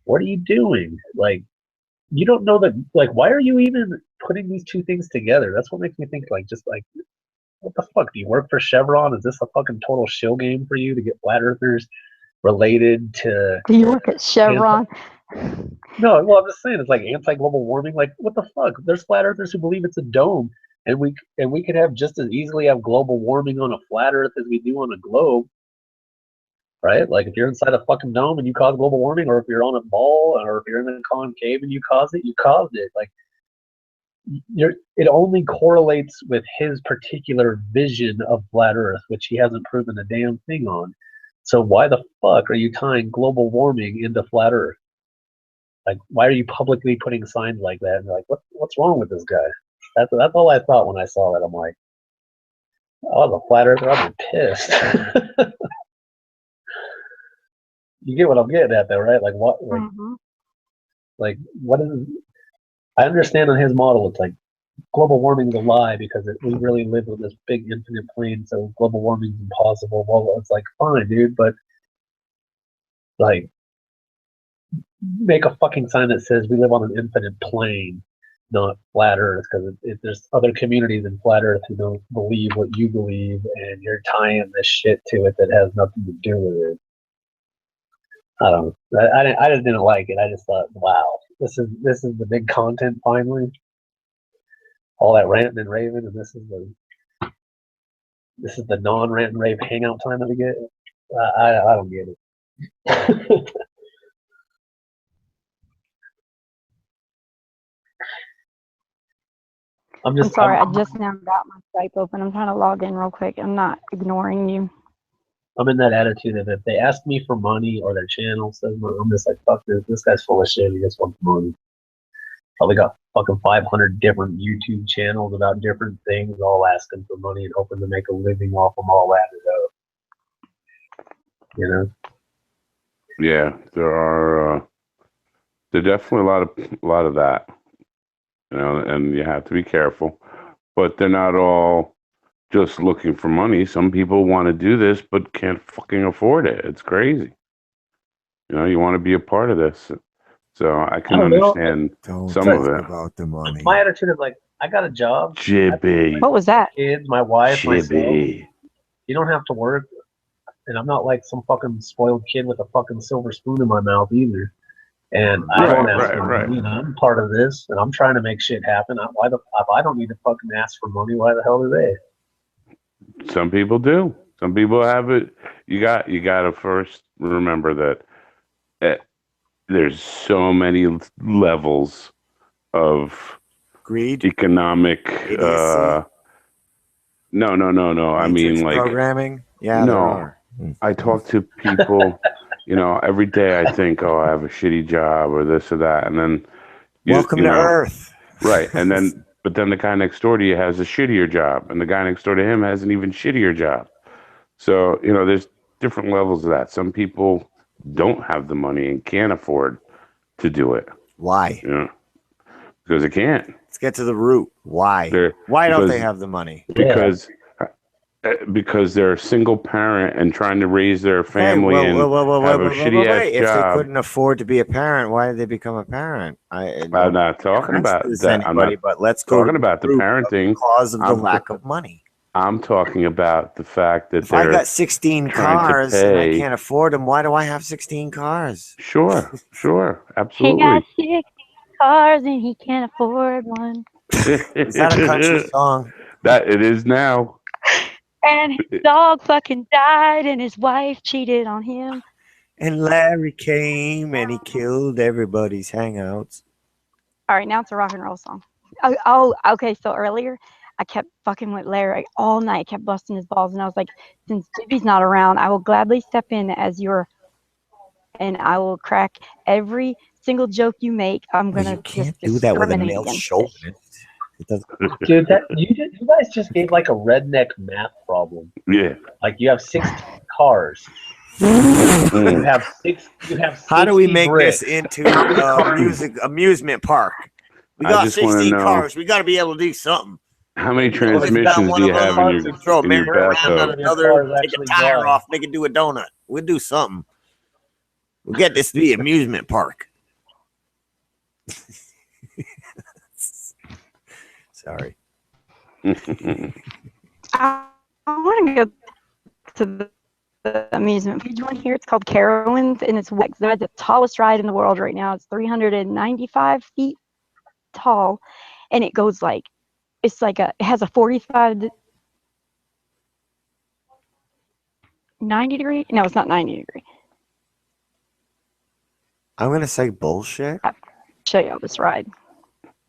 what are you doing? Like, you don't know that, like, why are you even putting these two things together? That's what makes me think, like, just like, what the fuck? Do you work for Chevron? Is this a fucking total shill game for you to get flat earthers related to? Do you work at Chevron? No, well, I'm just saying, it's like anti-global warming. Like, what the fuck? There's flat earthers who believe it's a dome, and we could have just as easily have global warming on a flat Earth as we do on a globe, right? Like, if you're inside a fucking dome and you cause global warming, or if you're on a ball, or if you're in a concave and you caused it. Like, it only correlates with his particular vision of flat Earth, which he hasn't proven a damn thing on. So why the fuck are you tying global warming into flat Earth? Like, why are you publicly putting signs like that? And like, what's wrong with this guy? That's all I thought when I saw that. I'm like, oh, the flat earther, I'd be pissed. You get what I'm getting at, though, right? Like, what? Like, what is? I understand on his model, it's like global warming is a lie because we really live on this big infinite plane, so global warming is impossible. Well, it's like, fine, dude, but like, make a fucking sign that says we live on an infinite plane, not flat Earth, because there's other communities in flat Earth who don't believe what you believe, and you're tying this shit to it that has nothing to do with it. I don't know. I just didn't like it. I just thought, wow, this is the big content finally. All that ranting and raving, and this is the non-rant and rave hangout time that we get. I don't get it. I'm sorry, I just now got my Skype open. I'm trying to log in real quick. I'm not ignoring you. I'm in that attitude of if they ask me for money or their channel says money, I'm just like, fuck this. This guy's full of shit. He just wants money. Probably got fucking 500 different YouTube channels about different things, all asking for money and hoping to make a living off them all added up. You know? Yeah, there are definitely a lot of that, you know, and you have to be careful. But they're not all just looking for money. Some people want to do this but can't fucking afford it. It's crazy. You know, you want to be a part of this. So I can don't know. understand Don't some talk of it. about the money. My attitude is like, I got a job, Jibby. What was that? kids, my wife, myself. Jibby. You don't have to work. And I'm not like some fucking spoiled kid with a fucking silver spoon in my mouth either. And I don't ask for money. And I'm part of this, and I'm trying to make shit happen. If I don't need to fucking ask for money, why the hell do they? Some people do. Some people have it. You got to first remember that there's so many levels of Greed, economic. idiocy, No. I mean, matrix like, programming. Yeah, no. there are. I talk to people. You know, every day I think, oh, I have a shitty job or this or that, and then Welcome to Earth. right? And then, but then the guy next door to you has a shittier job, and the guy next door to him has an even shittier job. So, you know, there's different levels of that. Some people don't have the money and can't afford to do it. Why? You know, because they can't. Let's get to the root. Why? Why don't they have the money? Because they're a single parent and trying to raise their family and have a shitty ass If job. they couldn't afford to be a parent, why did they become a parent? I'm not talking about that. I'm not but let's go talking about the parenting. Cause of the lack of money. I'm talking about the fact that if I got 16 cars and I can't afford them, why do I have 16 cars? Sure, absolutely. He got 16 cars and he can't afford one. Is that a country song? That it is now. And his dog fucking died and his wife cheated on him. And Larry came and he killed everybody's hangouts. All right, now it's a rock and roll song. Oh, okay. So earlier, I kept fucking with Larry all night. I kept busting his balls, and I was like, since Jibby's not around, I will gladly step in as and I will crack every single joke you make. I'm gonna you can't do that with a male chauvinist. Dude, you guys just gave like a redneck math problem. Yeah. Like you have 16 cars. You have 60 How do we make bricks. this into amusement park? We got 16 cars. We got to be able to do something. How many transmissions do you have in your throw a mirror bathtub? around another, take a tire off, make it do a donut. We'll do something. We'll get this to be amusement park. Sorry. I want to go to the amusement page one here. It's called Carowinds, and it's the tallest ride in the world right now. It's 395 feet tall, and it goes like, it has a 45 90 degree. No, it's not 90 degree. I'm going to say bullshit. I'll show you this ride.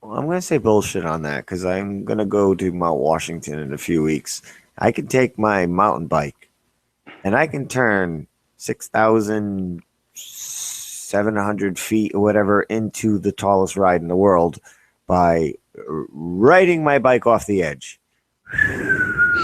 Well, I'm going to say bullshit on that because I'm going to go to Mount Washington in a few weeks. I can take my mountain bike and I can turn 6,700 feet or whatever into the tallest ride in the world by riding my bike off the edge.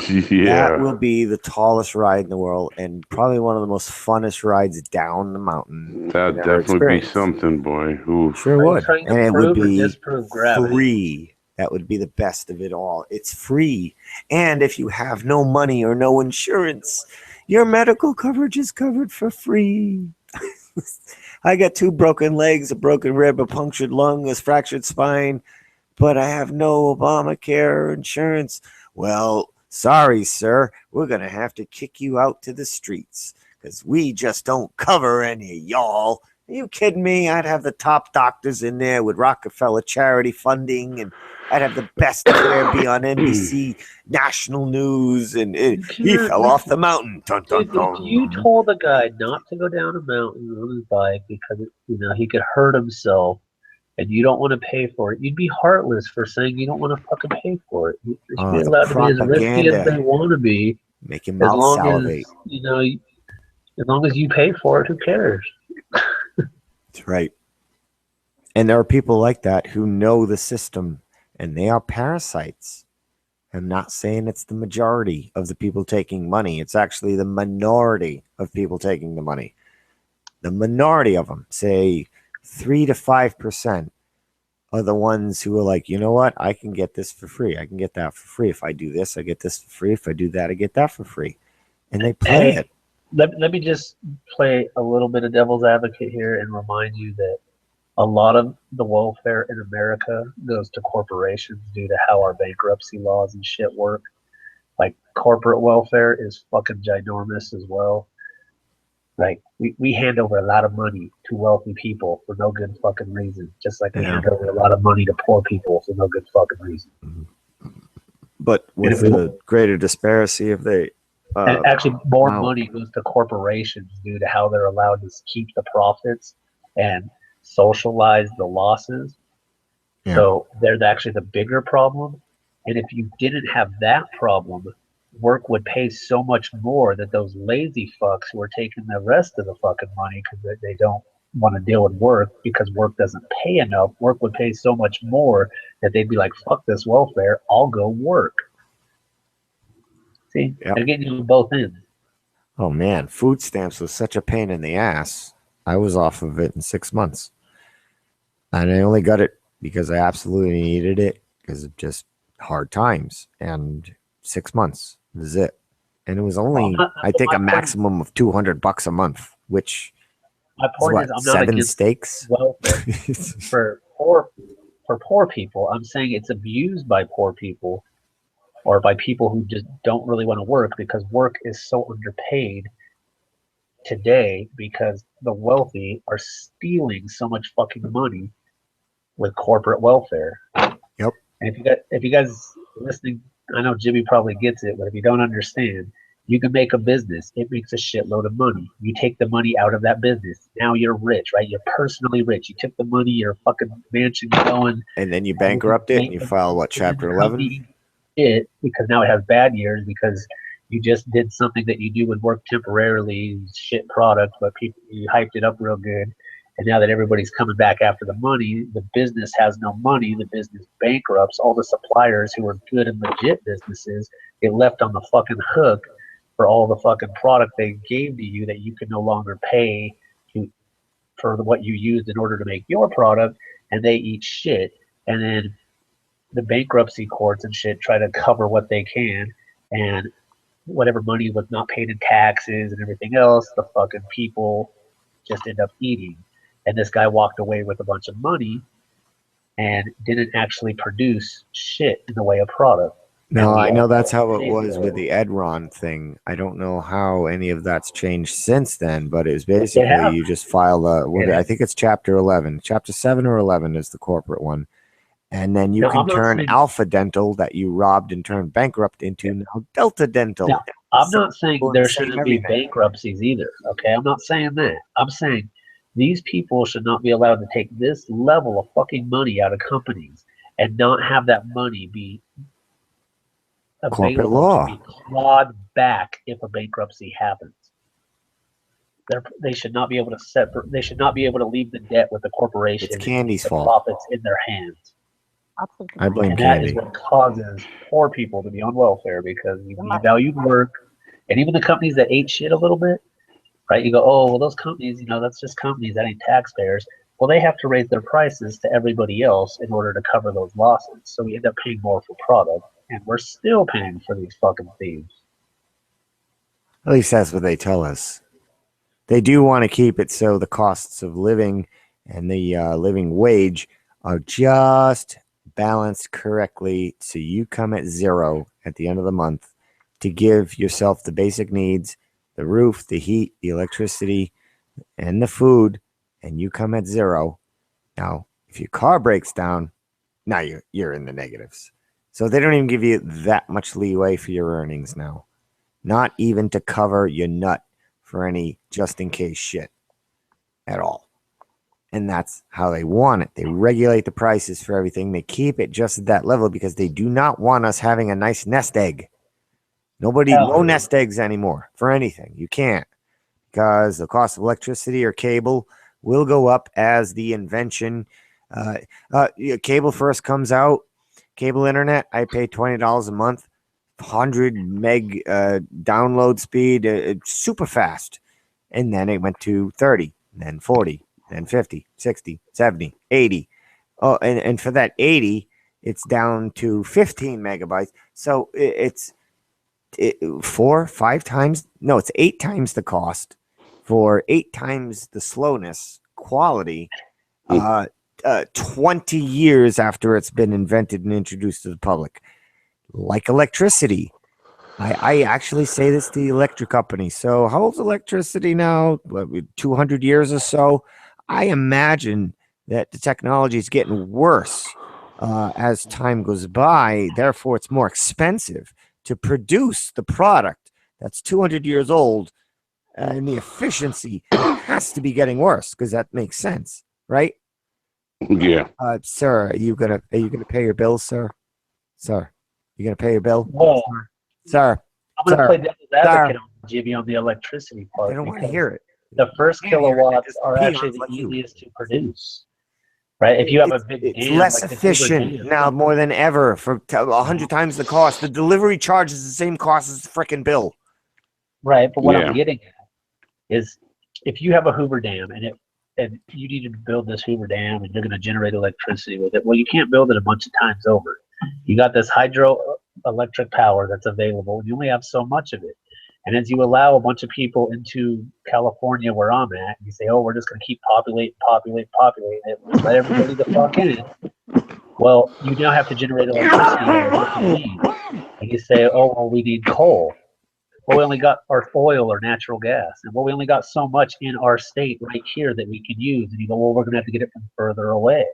Yeah. That will be the tallest ride in the world and probably one of the most funnest rides down the mountain. That'd definitely be something, boy. Ooh. Sure would. And it would be gravity. free. That would be the best of it all. It's free. And if you have no money or no insurance, your medical coverage is covered for free. I got 2 broken legs, a broken rib, a punctured lung, a fractured spine, but I have no Obamacare insurance. Well, sorry, sir. We're going to have to kick you out to the streets because we just don't cover any y'all. Are you kidding me? I'd have the top doctors in there with Rockefeller charity funding, and I'd have the best care be on NBC national news, and he fell off the mountain. Dun, dun, dun. If you told a guy not to go down a mountain on his bike because he could hurt himself, and you don't want to pay for it, you'd be heartless for saying you don't want to fucking pay for it. You should be allowed to be as risky as they want to be. Make your mouth salivate. As long as you pay for it, who cares? That's right. And there are people like that who know the system, and they are parasites. I'm not saying it's the majority of the people taking money. It's actually the minority of people taking the money. The minority of them, say 3 to 5%, are the ones who are like, you know what? I can get this for free. I can get that for free. If I do this, I get this for free. If I do that, I get that for free. And they play Hey, it. let me just play a little bit of devil's advocate here and remind you that a lot of the welfare in America goes to corporations due to how our bankruptcy laws and shit work. Like corporate welfare is fucking ginormous as well. Like we hand over a lot of money to wealthy people for no good fucking reason. Just like we Yeah. hand over a lot of money to poor people for no good fucking reason. But what's the greater disparity if they And actually, more wow. money goes to corporations due to how they're allowed to keep the profits and socialize the losses. Yeah. So they're actually the bigger problem. And if you didn't have that problem, work would pay so much more that those lazy fucks who are taking the rest of the fucking money because they don't want to deal with work because work doesn't pay enough, work would pay so much more that they'd be like, fuck this welfare, I'll go work. See, Yep. they're getting you both ends. Oh man, food stamps was such a pain in the ass. I was off of it in 6 months. And I only got it because I absolutely needed it because of just hard times. And 6 months is it. And it was only, I think, a maximum of $200 a month, which my is point what, is, I'm not 7 against steaks? welfare for poor people. I'm saying it's abused by poor people or by people who just don't really want to work because work is so underpaid today because the wealthy are stealing so much fucking money with corporate welfare. Yep. And if you guys listening, I know Jimmy probably gets it, but if you don't understand, you can make a business. It makes a shitload of money. You take the money out of that business. Now you're rich, right? You're personally rich. You took the money, your fucking mansion going. And then you bankrupt it and you file what, Chapter 11? It because now it has bad years because you just did something that you do would work temporarily, shit product, but people you hyped it up real good. And now that everybody's coming back after the money, the business has no money. The business bankrupts. All the suppliers who are good and legit businesses get left on the fucking hook for all the fucking product they gave to you that you can no longer pay for what you used in order to make your product, and they eat shit. And then the bankruptcy courts and shit try to cover what they can, and whatever money was not paid in taxes and everything else, the fucking people just end up eating. And this guy walked away with a bunch of money and didn't actually produce shit in the way of product. No, I know that's how it was with the Enron thing. I don't know how any of that's changed since then, but it was basically you just file I think it's Chapter 11. Chapter 7 or 11 is the corporate one. And then you can turn Alpha Dental that you robbed and turned bankrupt into now Delta Dental. Now, I'm not saying there shouldn't be bankruptcies either, okay? I'm not saying that. I'm saying these people should not be allowed to take this level of fucking money out of companies and not have that money be corporate law. to be clawed back if a bankruptcy happens. They should not be able to separate. They should not be able to leave the debt with the corporation. It's Candy's fault. Profits in their hands. I blame and Candy. That is what causes poor people to be on welfare because you devalued work, and even the companies that ate shit a little bit, right? You go, oh well, those companies, that's just companies, that ain't taxpayers. Well, they have to raise their prices to everybody else in order to cover those losses. So we end up paying more for product, and we're still paying for these fucking thieves. At least that's what they tell us. They do want to keep it so the costs of living and the living wage are just balanced correctly so you come at zero at the end of the month to give yourself the basic needs, the roof, the heat, the electricity, and the food, and you come at zero. Now, if your car breaks down, now you're in the negatives. So they don't even give you that much leeway for your earnings now. Not even to cover your nut for any just-in-case shit at all. And that's how they want it. They regulate the prices for everything. They keep it just at that level because they do not want us having a nice nest egg. No nest eggs anymore for anything. You can't, because the cost of electricity or cable will go up as the invention Cable first comes out, cable internet, I pay $20 a month, 100 meg download speed, super fast. And then it went to 30, then 40, then 50, 60, 70, 80. Oh, and for that 80, it's down to 15 megabytes. So it's 5 times, no, it's 8 times the cost for 8 times the slowness, quality, 20 years after it's been invented and introduced to the public. Like electricity. I actually say this to the electric company. So how old's electricity now? 200 years or so? I imagine that the technology is getting worse as time goes by. Therefore, it's more expensive to produce the product that's 200 years old, and the efficiency has to be getting worse because that makes sense, right? Yeah. Sir, are you gonna pay your bill, sir? Sir, you gonna pay your bill, Well, sir? I'm going to Sir. play devil's advocate on Jimmy on the electricity part. I don't want to because hear it. The first I can't hear it. kilowatts Just are peons actually the like you. easiest to produce. Right? If you have a big It's dam, less like the Hoover efficient Dam, now more than ever for 100 times the cost. The delivery charge is the same cost as the freaking bill. right? But what Yeah. I'm getting at is if you have a Hoover Dam and you needed to build this Hoover Dam and you're going to generate electricity with it, well, you can't build it a bunch of times over. You got this hydroelectric power that's available, and you only have so much of it. And as you allow a bunch of people into California, where I'm at, you say, "Oh, we're just going to keep populating it, let everybody the fuck in." Well, you now have to generate electricity out of what you need. And you say, "Oh, well, we need coal." Well, we only got our oil or natural gas, and well, we only got so much in our state right here that we can use. And you go, "Well, we're going to have to get it from further away."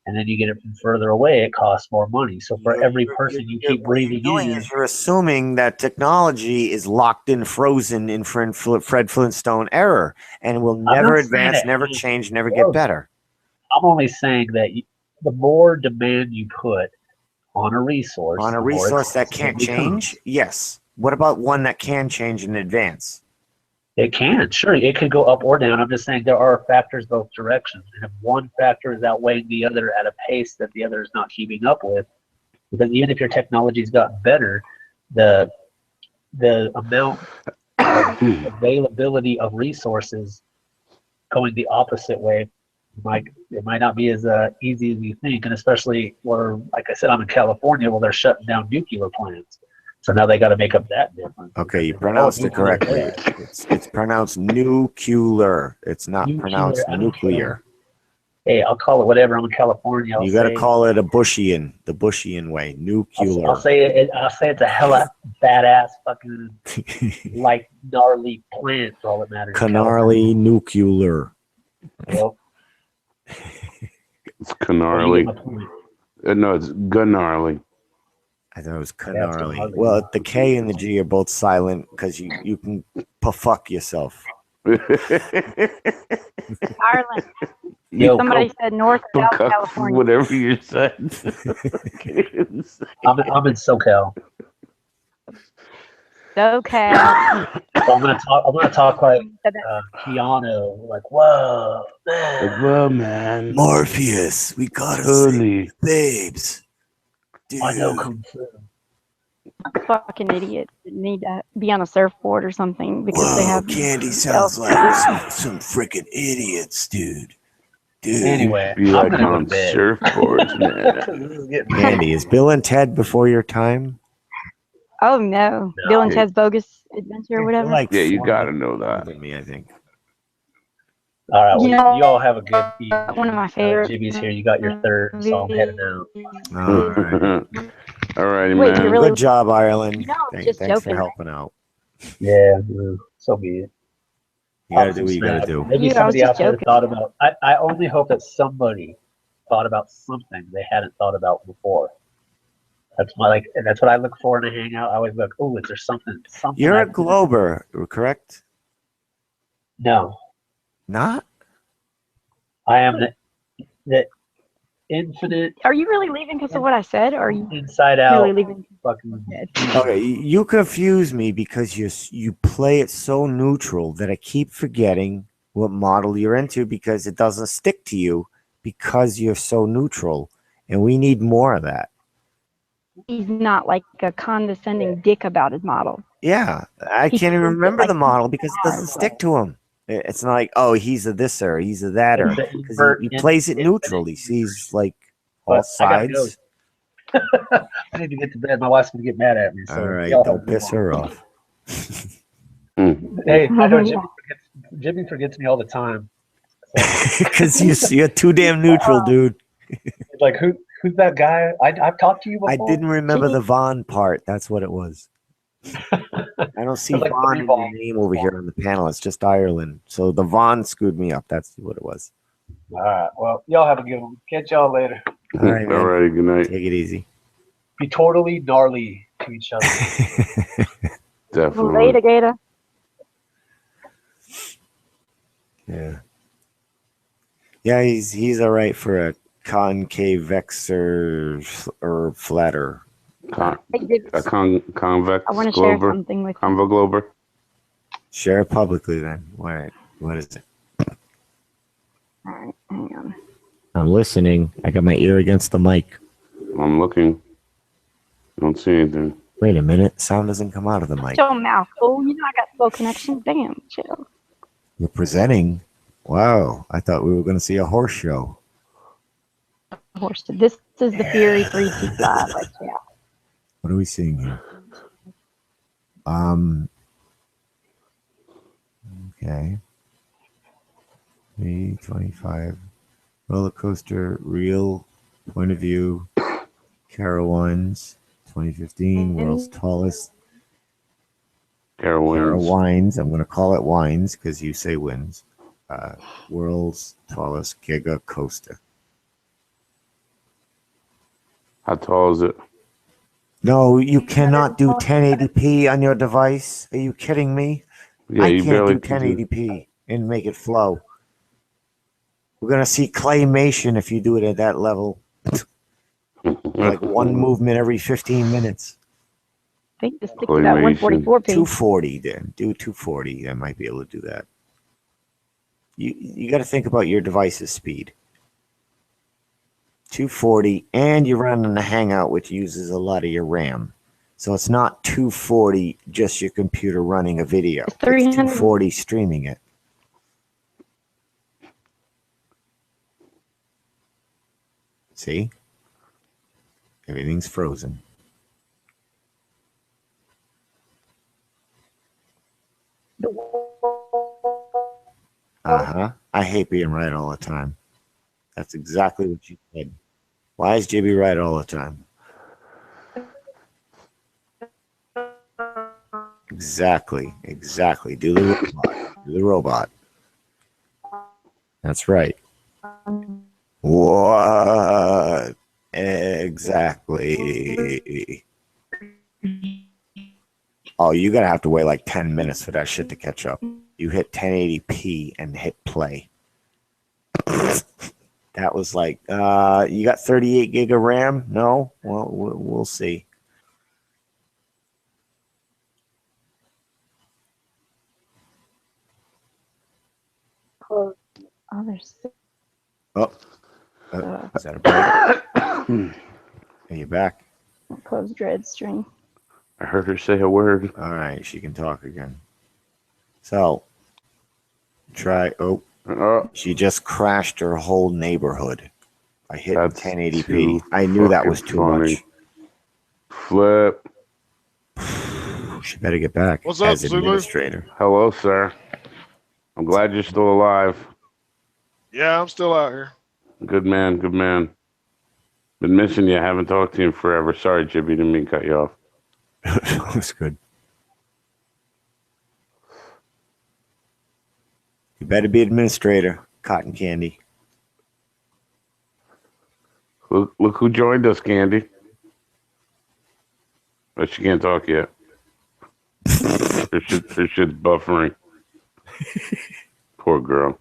And then you get it from further away, it costs more money. So for every person you keep breathing doing in, is you're assuming that technology is locked in, frozen in Fred Flintstone era, and will never not saying advance, it never is change, never frozen. get better. I'm only saying that the more demand you put on a resource, On a the more resource that expensive can't it becomes. change, yes. What about one that can change in advance? It can, sure. It could go up or down. I'm just saying there are factors both directions. And if one factor is outweighing the other at a pace that the other is not keeping up with, because even if your technology's gotten better, the amount of availability of resources going the opposite way, it might not be as easy as you think. And especially where, like I said, I'm in California, well, they're shutting down nuclear plants. So now they got to make up that difference. Okay, you pronounced it correctly. It's pronounced nuclear. It's not pronounced I don't nuclear. Hey, I'll call it whatever. I'm in California. You got to call it the Bushian way, nuclear. I'll say it's a hella badass fucking like gnarly plant. For all that matters. Canarly nuclear. Well, It's canarly. you get my point. No, it's gnarly. I thought it was That's canarly. gnarly. Well, the K and the G are both silent because you can fuck yourself. Ireland. Yo, Somebody said North or South California. Whatever you said. I'm in SoCal. SoCal. So I'm gonna talk like Said that. Keanu, like whoa, man. Well, man. Morpheus, we gotta Holy. save babes. Dude. I know Kung Fu. Fucking idiot. Need to be on a surfboard or something because they Whoa, have. Candy sounds like some freaking idiots, dude. Dude. Anyway, Be I'm like gonna go on to bed. surfboards, man. This is getting Candy, is Bill and Ted before your time? Oh no. No. Bill and Ted's Bogus Adventure or whatever. Like Yeah, you 4 gotta years know older that. than me, I think. All right, well, You know, you all have a good evening. one of my favorite Jimmy's here. You got your third, so I'm heading out. All right. Alrighty, Wait, man. you really- Good job, Ireland. No, I'm just Thanks for joking, right? helping out. Yeah, so be it. You gotta do what you gotta do. Maybe Yeah, I was somebody out just there joking. thought about. I only hope that somebody thought about something they hadn't thought about before. That's that's what I look for in a hangout. I always look, oh, is there something? You're I a Glober, correct? No, Not? I am the infinite Are you really leaving because of what I said? Or are you inside out really leaving? fucking. Okay, you confuse me because you play it so neutral that I keep forgetting what model you're into because it doesn't stick to you because you're so neutral, and we need more of that. He's not like a condescending dick about his model. Yeah, I He can't even treats it remember like the he's model because it doesn't ours. stick to him. It's not like, oh, he's a this'er, he's a that'er, It's the because invert he in plays it infinite neutral. He sees universe. like all But I gotta go. sides. I need to get to bed. My wife's gonna get mad at me. So All right, y'all have a don't good piss one. her off. Hey, I know Jimmy forgets me all the time. So, Because you're too damn neutral, dude. he's like, who's that guy? I've talked to you before. I didn't remember Jimmy- the Vaughn part. That's what it was. I don't see It's like Vaughn three in your Vaughn. name over here on the panel. It's just Ireland. So the Vaughn screwed me up. That's what it was. All right. Well, y'all have a good one. Catch y'all later. All right, man. All right, good night. Take it easy. Be totally gnarly to each other. Definitely. Later, Gator. Yeah. Yeah, he's all right for a concave vexer or flatter. Con- Hey, Jibs, a convex I want to share glober, something with you. convoglober. Share it publicly then. What is it? All right, hang on. I'm listening. I got my ear against the mic. I'm looking. Don't see anything. Wait a minute. Sound doesn't come out of the mic. Shut your mouth, fool. You know I got slow connection. Damn, chill. You're presenting. Wow. I thought we were going to see a horse show. Horse. This is the Fury 3T Live. Like, yeah. What are we seeing here? Okay. 325. Roller coaster, real point of view. Carowinds, 2015, world's tallest. Carowinds. Wines. I'm going to call it wines because you say wins. World's tallest Giga Coaster. How tall is it? No, you cannot do 1080p on your device. Are you kidding me? Yeah, I you can't barely do can 1080p and make it flow. We're going to see claymation if you do it at that level. Like one movement every 15 minutes. I think just stick to that 144p. 240 then. Do 240. I might be able to do that. You got to think about your device's speed. 240, and you're running a Hangout, which uses a lot of your RAM. So it's not 240, just your computer running a video. It's 240 streaming it. See? Everything's frozen. Uh-huh. I hate being right all the time. That's exactly what you said. Why is Jibby right all the time? Exactly. Do the robot. That's right. What? Exactly. Oh, you're going to have to wait like 10 minutes for that shit to catch up. You hit 1080p and hit play. That was like, you got 38 gig of RAM? No? Well, we'll see. Close others. Oh, is that a break? Are you back? Close dread string. I heard her say a word. All right, she can talk again. So, try. Oh, she just crashed her whole neighborhood by hitting That's 1080p. too I knew that was fucking too funny. much. Flip. She better get back What's up, as Zulu? administrator. Hello, sir. I'm glad you're still alive. Yeah, I'm still out here. Good man, good man. Been missing you. Haven't talked to you in forever. Sorry, Jibby. Didn't mean to cut you off. That's good. You better be administrator, Cotton Candy. Look who joined us, Candy. But she can't talk yet. Her shit's buffering. Poor girl.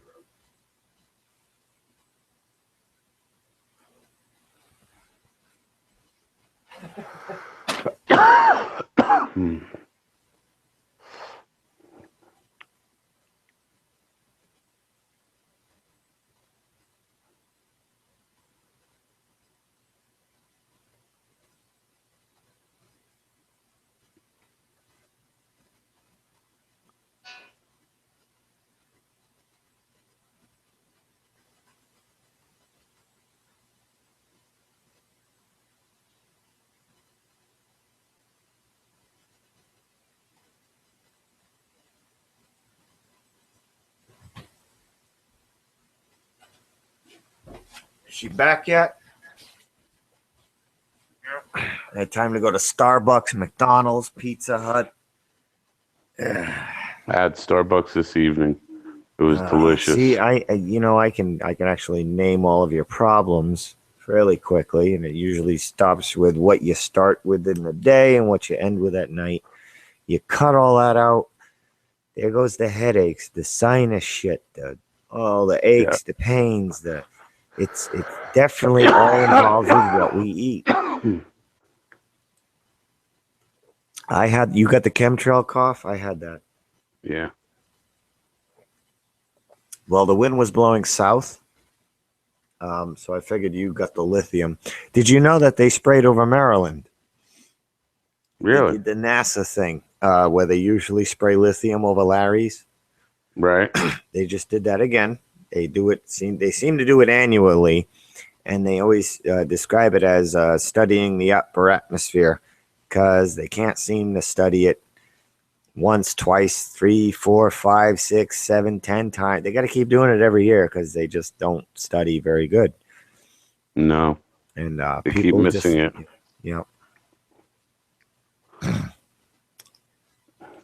Is she back yet? I had time to go to Starbucks, McDonald's, Pizza Hut. I had Starbucks this evening. It was delicious. See, I can actually name all of your problems fairly quickly, and it usually stops with what you start with in the day and what you end with at night. You cut all that out. There goes the headaches, the sinus shit, the aches, the pains, it's definitely all involved with what we eat. You got the chemtrail cough? I had that. Yeah. Well, the wind was blowing south, so I figured you got the lithium. Did you know that they sprayed over Maryland? Really? The NASA thing, where they usually spray lithium over Larry's. Right. They just did that again. They seem to do it annually, and they always describe it as studying the upper atmosphere, because they can't seem to study it once, twice, 3, 4, 5, 6, 7, 10 times. They got to keep doing it every year because they just don't study very good. No. And they keep missing it. Yep.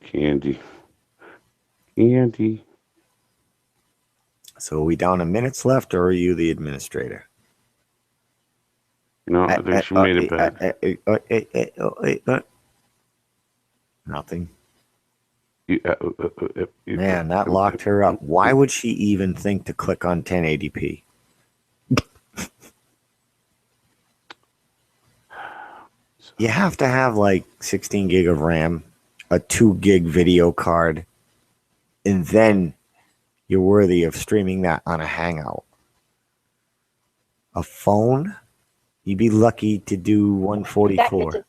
Candy. So are we down to minutes left, or are you the administrator? No, I think she made it back. Nothing. Man, that locked her up. Why would she even think to click on 1080p? You have to have like 16 gig of RAM, a 2 gig video card, and then you're worthy of streaming that on a Hangout. A phone? You'd be lucky to do 144.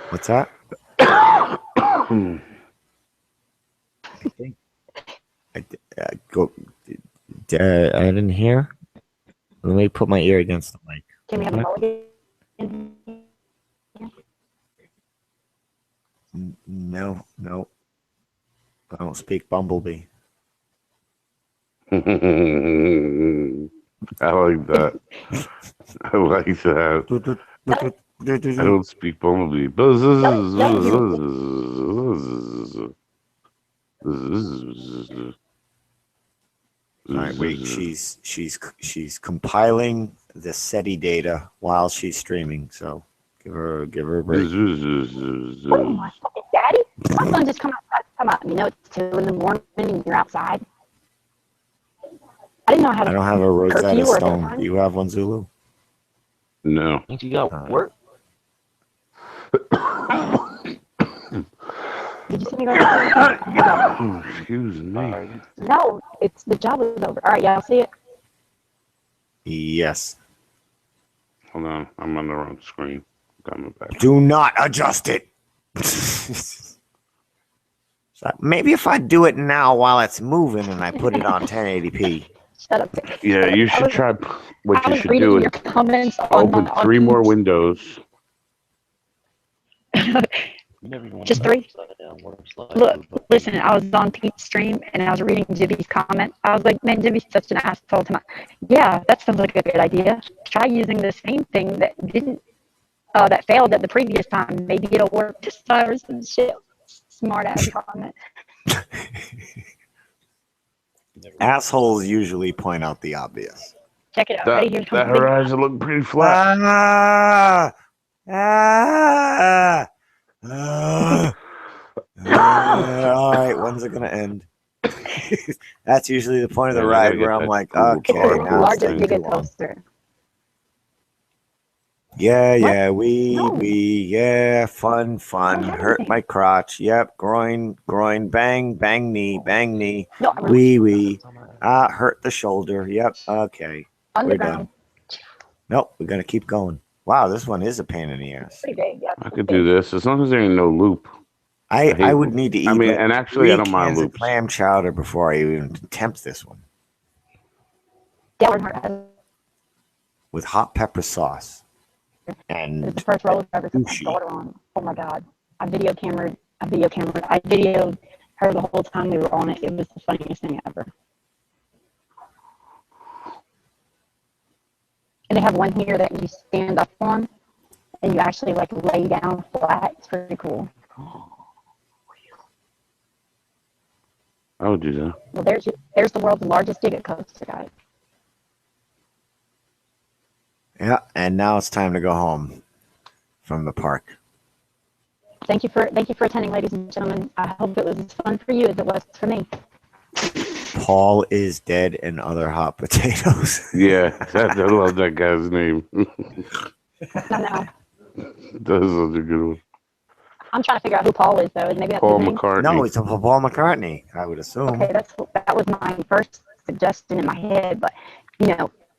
What's that? I think I didn't hear. Let me put my ear against the mic. Can we have a mulligan? No. I don't speak Bumblebee. I like that. I like that. I don't speak Bumblebee. All right, wait. She's compiling the SETI data while she's streaming. So give her a break. Oh my fucking daddy! My son just come out. You know it's 2 in the morning and you're outside. I didn't know how to. I don't have a Rosetta curfew or Stone. time. Do you have one, Zulu? No. Think you got work? Did you see me go? No, Excuse me. no, it's the job is over. All right, y'all see it? Yes. Hold on. I'm on the wrong screen. Got my back. Do not adjust it. So maybe if I do it now while it's moving and I put it on 1080p. Shut up. Yeah, you should try. What I you was should reading do your is comments open 3 more windows. Just 3? Look, listen, I was on Pete's stream and I was reading Jibby's comment. I was like, man, Jibby's such an asshole tonight. Yeah, that sounds like a good idea. Try using the same thing that that failed at the previous time. Maybe it'll work this time or some shit. Smart ass comment. Assholes usually point out the obvious. Check it out. Ready? Here That comes the big- horizon looked pretty flat. All right, when's it gonna end? That's usually the point of the Yeah, ride you where gotta I'm get like, that okay, Google now it's largest taking too giga long. toaster. Yeah, No. yeah, fun, don't have hurt anything. my crotch, yep, groin, bang knee, No, I really wee, hurt the shoulder, yep, okay, underground. nope, we're gonna keep going. Wow, this one is a pain in the ass. Pretty big. Yeah, I could do this as long as there ain't no loop. I hate would loops. need to eat. I mean, like and actually, I 3 don't mind cans of loops. clam chowder before I even attempt this one Yeah, we're hard. with hot pepper sauce. It's And the first roller I've ever put my Sushi. daughter on. Oh my god. I videoed her the whole time we were on it. It was the funniest thing ever. And they have one here that you stand up on, and you actually like lay down flat. It's pretty cool. I would do that. Well, there's the world's largest Giga coaster, guys. Yeah, and now it's time to go home from the park. Thank you for attending, ladies and gentlemen. I hope it was as fun for you as it was for me. Paul is dead and other hot potatoes. Yeah, I love that guy's name. I know. That's such a good one. I'm trying to figure out who Paul is, though. Maybe that's Paul his name? McCartney. No, it's a Paul McCartney, I would assume. Okay, that was my first suggestion in my head, but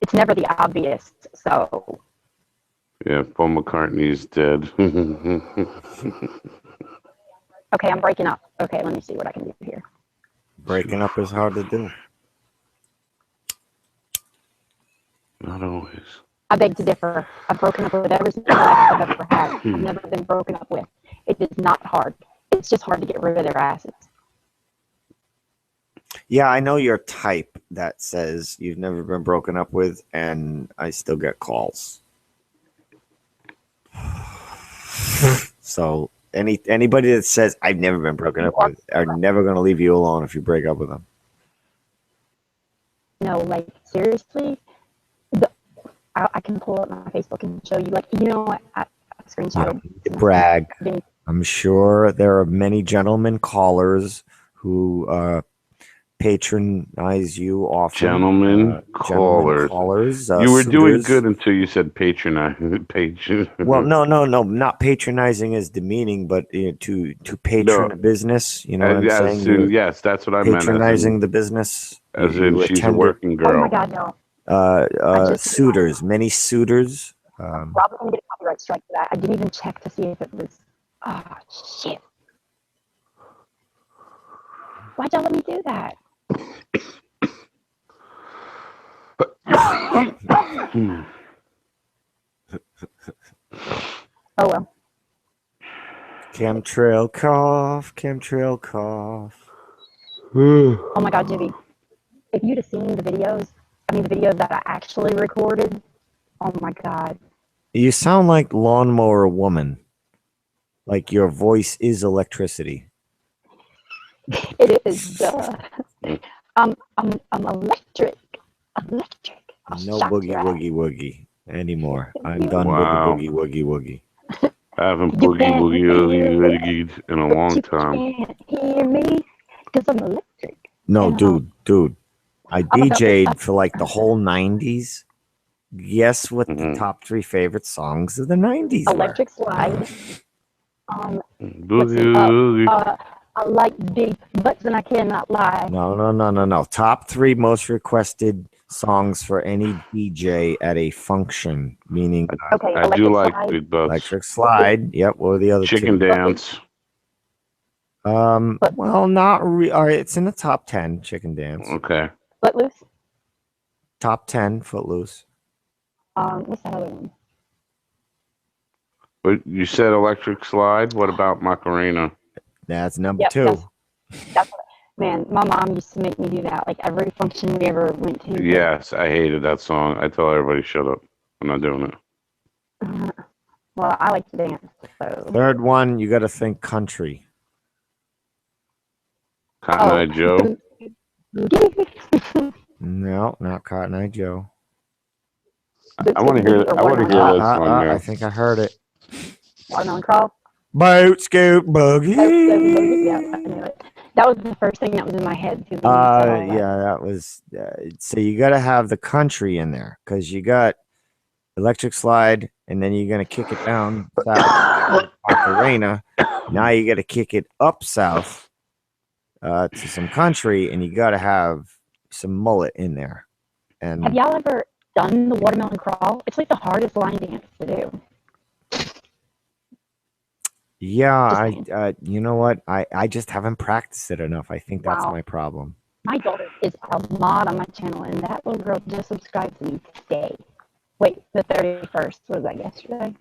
it's never the obvious. So Yeah, Paul McCartney's dead. okay, I'm breaking up. Okay, let me see what I can do here. Breaking up is hard to do. Not always. I beg to differ. I've broken up with every single ex I've ever had. I've never been broken up with. It is not hard. It's just hard to get rid of their asses. Yeah, I know your type that says you've never been broken up with, and I still get calls. So anybody that says I've never been broken up with are never going to leave you alone if you break up with them. No, like seriously, I can pull up my Facebook and show you. Like, what? I screenshotted. Brag. I'm sure there are many gentlemen callers who patronize you often. Gentlemen callers. You were doing good until you said patronize. Well, no, not patronizing is demeaning, but to patron a business. You know what I'm saying? Yes, that's what I meant. Patronizing the business. As in, she's a working girl. Oh my God, no. Suitors, many suitors. Probably gonna get a copyright strike for that. I didn't even check to see if it was. Oh shit! Why'd y'all let me do that? Oh well. Chemtrail cough. Oh my God, Jimmy. If you'd have seen the videos that I actually recorded, oh my God. You sound like Lawnmower Woman. Like your voice is electricity. It is. I'm electric. No boogie woogie anymore. I'm done with the boogie woogie. I haven't boogie in a long time. You can't hear me because I'm electric. No, dude. I DJ'd for like the whole 90s. Guess what the top 3 favorite songs of the 90s were? Electric Slide. Boogie. I like big butts and I cannot lie. No. Top 3 most requested songs for any DJ at a function, meaning Okay, I do like big butts. Electric Slide. Yep, what were the other Chicken 2? Dance. Well, not really. All right, it's in the top 10. Chicken Dance. Okay. Footloose. Top 10. Footloose. What's that other one? But you said Electric Slide. What about Macarena? That's number 2. That's what, man, my mom used to make me do that. Like every function we ever went to. Yes, I hated that song. I tell everybody, shut up. I'm not doing it. Well, I like to dance. So. Third one, you got to think country. Cotton Eye Joe. No, not Cotton Eye Joe. I want to hear. I want to hear this one. I think I heard it. Watermelon Crawl. Boat Scoop Boogie. Yeah, I knew it. That was the first thing that was in my head too. Yeah, that was. So you got to have the country in there because you got Electric Slide, and then you're gonna kick it down south, Macarena. Now you got to kick it up south to some country, and you got to have some mullet in there. And have y'all ever done the Watermelon Crawl? It's like the hardest line dance to do. Yeah, you know what? I just haven't practiced it enough. I think that's my problem. My daughter is a mod on my channel, and that little girl just subscribed to me today. Wait, the 31st. Was that yesterday?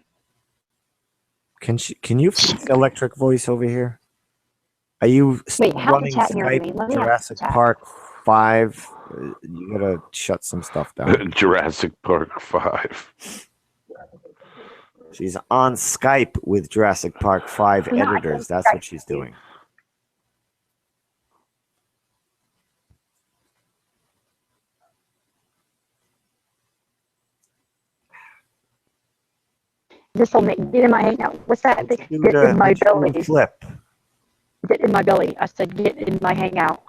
Can you fix electric voice over here? Are you still running Skype Jurassic Park 5 You gotta shut some stuff down. Jurassic Park 5. She's on Skype with Jurassic Park 5 No, I editors. can't That's what Skype she's you. doing. This whole get in my hangout. What's that? Do Get in my belly. the flip. Get in my belly. I said, get in my hangout.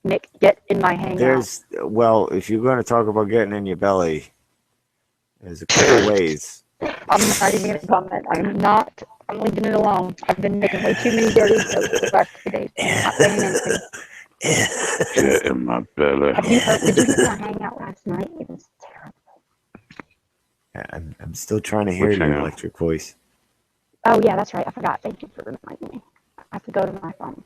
Nick, get in my hangout. Well, if you're going to talk about getting in your belly, there's a couple ways. I'm not even going to comment. I'm leaving it alone. I've been making way too many dirty jokes the last 2 days. I'm not saying anything. Get in my belly. Did you hear my hangout last night? It was terrible. I'm still trying to hear Which your hangout? electric voice. Oh, yeah, that's right. I forgot. Thank you for reminding me. I have to go to my phone.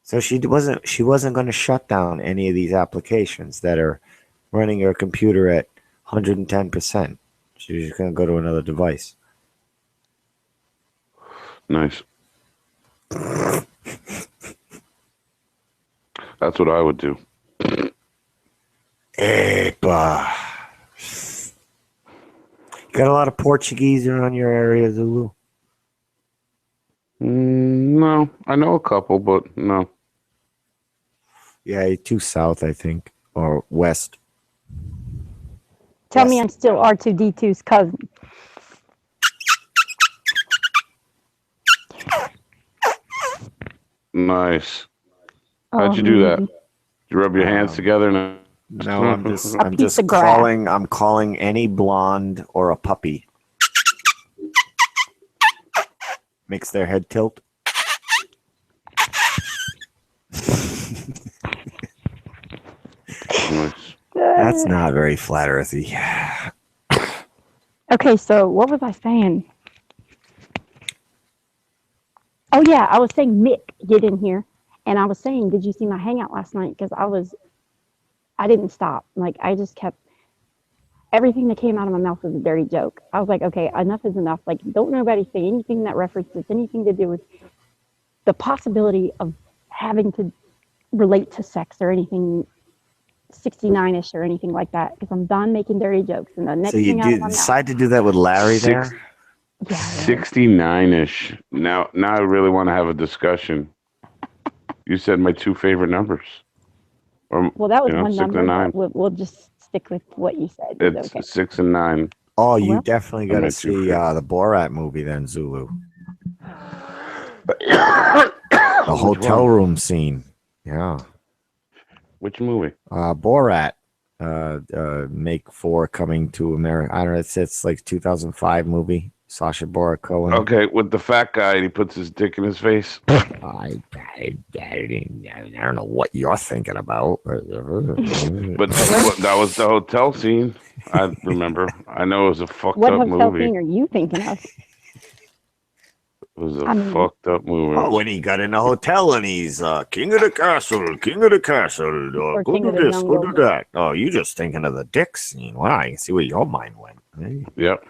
So she wasn't going to shut down any of these applications that are running your computer at 110%. She was just going to go to another device. Nice. That's what I would do. Epa. You got a lot of Portuguese around your area, Zulu? No, I know a couple, but no. Yeah, you're too south, I think, or west. Tell me Yes. I'm still R2D2's cousin. Nice. How'd you do that? Did you rub your hands together? And No, I'm just A piece of grass. I'm calling any blonde or a puppy. Makes their head tilt. nice. That's not very flat earthy. Okay, so what was I saying? Oh yeah, I was saying Mick, get in here, and I was saying, did you see my hangout last night? Because I didn't stop. Like I just kept everything that came out of my mouth was a dirty joke. I was like, okay, enough is enough. Like, don't nobody say anything that references anything to do with the possibility of having to relate to sex or anything 69ish or anything like that. Because I'm done making dirty jokes. And the next So you thing out of my mouth, decide to do that with Larry Six- there? yeah, 69-ish. Now I really want to have a discussion. You said my two favorite numbers. Or, well, that was you know, one 6 and number. 9. But we'll just stick with what you said. It's okay. 6 and 9. Oh, you Well, definitely I got to meant see to. the Borat movie then, Zulu. The hotel room scene. Yeah. Which movie? Borat. Make 4 coming to America. I don't know. It's like 2005 movie. Sacha Baron Cohen. Okay, with the fat guy, and he puts his dick in his face. I don't know what you're thinking about. But that was the hotel scene. I remember. I know it was a fucked what up hotel movie. scene are you thinking of? It was a I mean- fucked up movie. Oh, when he got in a hotel and he's king of the castle, Or go King do of the this, go Jungle. do that. Oh, you just thinking of the dick scene. Wow, I can see where your mind went. Hey. Yep.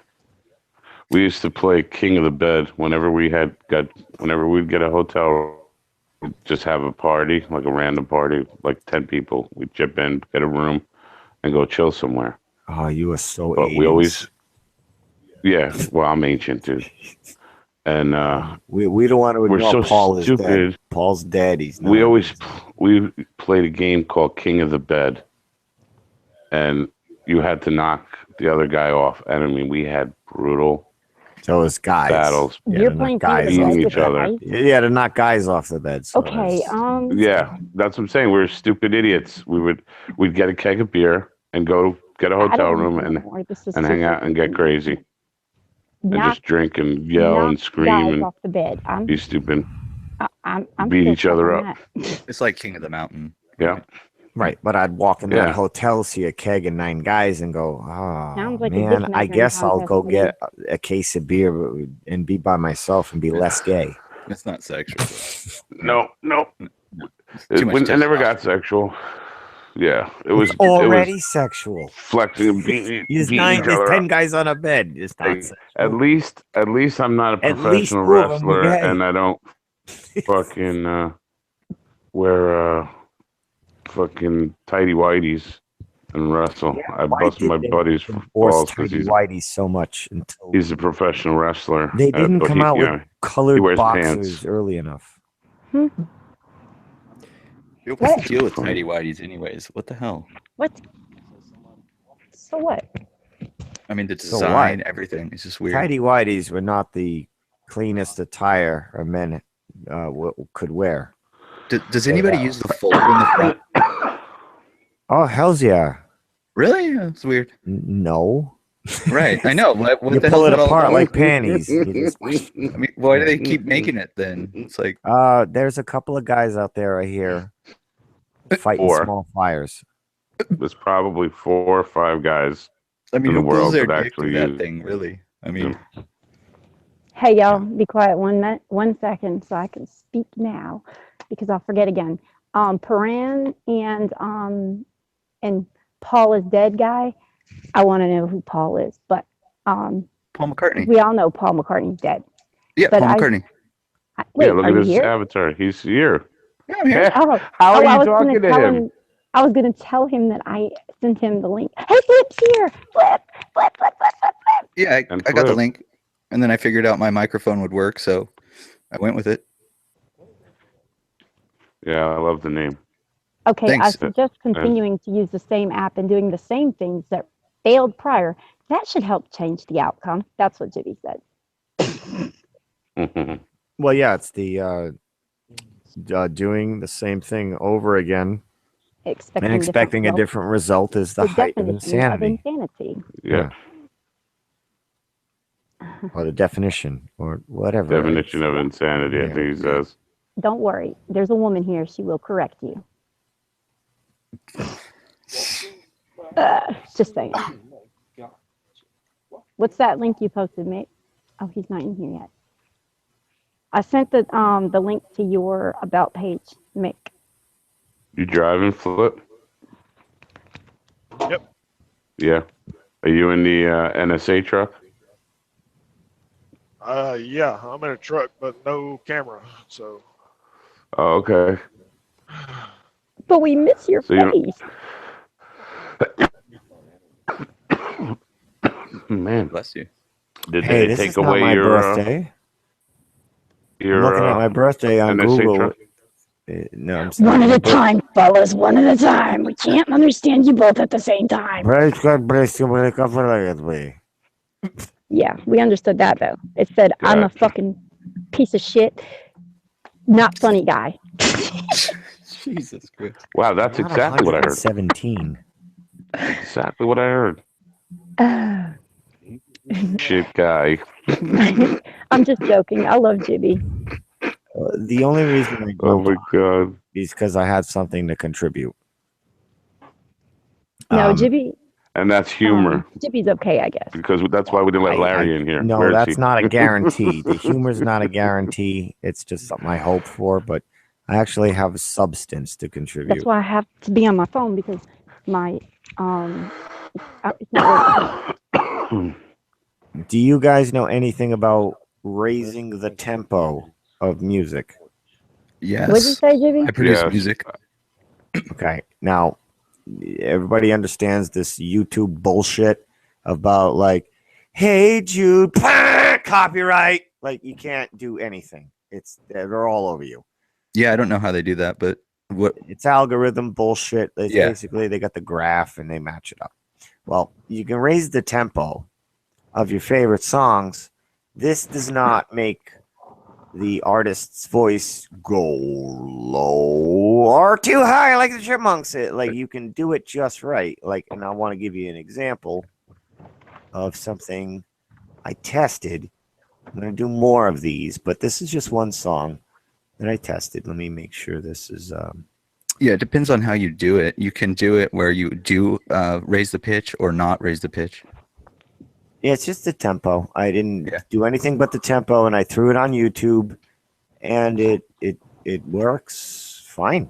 We used to play King of the Bed whenever we'd get a hotel, we'd just have a party, like a random party, like 10 people. We'd chip in, get a room, and go chill somewhere. Oh, you were so But 80s. we always, yeah, well, I'm ancient, dude. And we don't want to we're ignore so Paul is dead. stupid. Paul's dead. He's not. we played a game called King of the Bed, and you had to knock the other guy off. And I mean, we had brutal So it's guys. battles. Yeah, You're to knock playing guys King of the off Bed eating the with each other. guys? Yeah, to knock guys off the bed. So Okay, it's- Yeah, that's what I'm saying. We were stupid idiots. We'd get a keg of beer and go get a I hotel don't room know and anymore. This is and too hang out and get freaking- crazy and Knock just drink and yell knock and scream guys and off the bed. I'm be stupid. I'm beat still each other stuck on up. that. It's like King of the Mountain. Yeah. Right, but I'd walk in Yeah. that hotel, see a keg and 9 guys, and go, oh, Sounds like a man, dick I measuring guess I'll contest go to me. get a case of beer and be by myself and be less gay. It's not sexual. No. Too much I never testosterone. got sexual. Yeah, it was Already sexual. flexing and beating There's each other 10 up. guys on a bed. It's not Hey, sexual. At least I'm not a At least professional 2 of them were wrestler, gay. and I don't fucking wear fucking tighty whities and wrestle. Yeah, I why bust did my they buddy's enforce balls because tidy whities so much until he's a professional wrestler. they didn't but come he, out you with know, colored wears boxers pants. early enough? What's the What? deal with Funny. tidy whities, anyways? What the hell? What? So what? I mean, the So what? design, everything. It's just weird. Tidy whities were not the cleanest attire a men could wear. Does anybody use the fold in the front? Oh, hell's yeah. Really? That's weird. No. Right. I know. What You the pull hell's it all apart about? like panties. You just- I mean, why do they keep making it then? It's like, there's a couple of guys out there I hear fighting Four. small fires. There's probably 4 or 5 guys. I mean, In the who pulls world their that dick actually through that use- thing, really? I mean, Hey, y'all, be quiet 1 second so I can speak now because I'll forget again. Paran and Paul is dead guy. I want to know who Paul is, but Paul McCartney. we all know Paul McCartney's dead. Yeah, but Paul I- McCartney. Wait, Yeah, look are at you his here? avatar. He's here. Yeah, I'm here. Oh, How oh, are I you was gonna talking to tell him? I was gonna tell him that I sent him the link. Hey, Flip's here. Flip. Yeah, I And got the Flip. link, and then I figured out my microphone would work, so I went with it. Yeah, I love the name. Okay, I Thanks. suggest continuing to use the same app and doing the same things that failed prior. That should help change the outcome. That's what Jimmy said. Well, yeah, it's the doing the same thing over again and expecting a different result is the height of insanity. Yeah, Or the definition or whatever. definition of insanity, I Yeah. think he says. Don't worry. There's a woman here. She will correct you. Just saying. What's that link you posted, mate? Oh, he's not in here yet. I sent the link to your about page, Mick. You driving, Flip? Yep. Yeah. Are you in the NSA truck? Yeah, I'm in a truck, but no camera. So Oh, okay. But we miss your So you- face. Man, Bless you. did Hey, they this take is not away my your birthday. your I'm looking at my birthday on NSA Google. truck? No, I'm sorry. One at a time, fellas. One at a time. We can't understand you both at the same time. Praise God, bless you, wake up for me. Yeah, we understood that though. It said, I'm a Gotcha. fucking piece of shit, not funny guy. Jesus Christ. Wow, that's exactly what I heard. 17. Exactly what I heard. Shit guy. I'm just joking. I love Jibby. The only reason I Oh jumped my god. is because I had something to contribute. No, Um, Jibby. And that's humor. Jibby's okay, I guess. Because that's why we didn't let Larry in here. No, Where is that's he? not a guarantee. The humor's not a guarantee. It's just something I hope for, but I actually have a substance to contribute. That's why I have to be on my phone because my it's not working. Do you guys know anything about raising the tempo of music? Yes. What'd you say, Jibby? I produce Yes. music. Okay. Now, everybody understands this YouTube bullshit about like, hey, Jude, copyright. Like, you can't do anything. They're all over you. Yeah, I don't know how they do that, but what? It's algorithm bullshit. It's Yeah. basically they got the graph and they match it up. Well, you can raise the tempo of your favorite songs. This does not make the artist's voice go low or too high like the Chipmunks. Like you can do it just right. Like, and I want to give you an example of something I tested. I'm going to do more of these, but this is just one song that I tested. Let me make sure this is Yeah, it depends on how you do it. You can do it where you do raise the pitch or not raise the pitch. yeah, it's just the tempo. I didn't Yeah. do anything but the tempo, and I threw it on YouTube, and it works fine.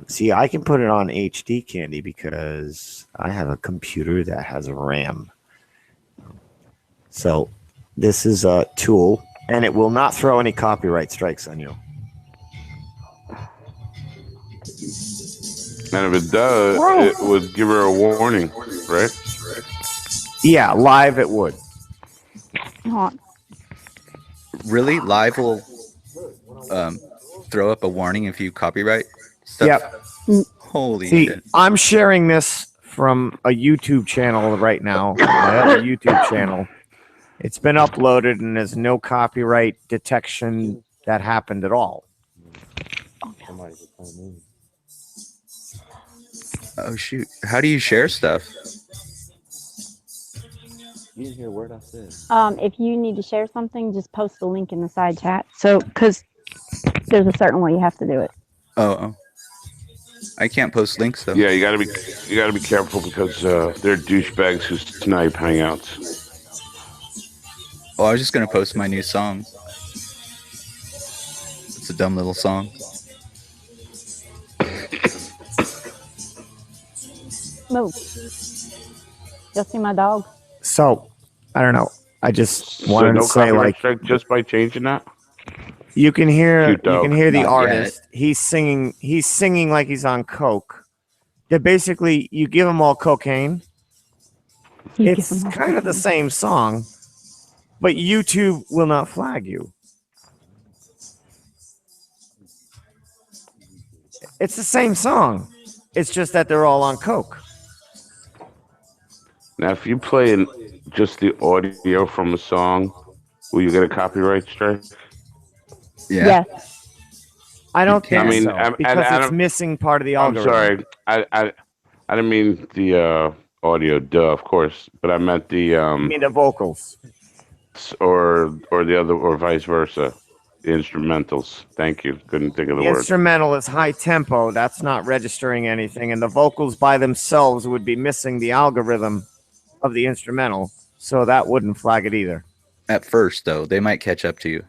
See, I can put it on HD Candy because I have a computer that has RAM. So this is a tool, and it will not throw any copyright strikes on you. And if it does, Right. it would give her a warning, right? Yeah, live it would. Hold on. Really, live will throw up a warning if you copyright stuff. Yep. Holy See, shit! I'm sharing this from a YouTube channel right now. My other YouTube channel. It's been uploaded and there's no copyright detection that happened at all. Oh shoot! How do you share stuff? If you need to share something, just post the link in the side chat. So, because there's a certain way you have to do it. Oh. I can't post links though. Yeah, you gotta be careful because they're douchebags who snipe hangouts. Oh, I was just gonna post my new song. It's a dumb little song. Move. You'll see my dog. So, I don't know. I just So wanted no to say, copyright like, strike just by changing that. you can hear Cute dog. the Not artist. He's singing like he's on coke. They're basically, you give them all cocaine. You It's give 'em a- kind of the same song, but YouTube will not flag you. It's the same song. It's just that they're all on coke. Now, if you play just the audio from a song, will you get a copyright strike? Yeah. Yes. I don't can't. think I mean, so, I'm- because and it's I'm- missing part of the I'm algorithm. sorry, I didn't mean the audio. Duh, of course, but I meant the I mean the vocals. or the other, or vice versa, the instrumentals. Thank you. Couldn't think of the The word. instrumental is high tempo. That's not registering anything, and the vocals by themselves would be missing the algorithm of the instrumental, so that wouldn't flag it either. At first, though, they might catch up to you.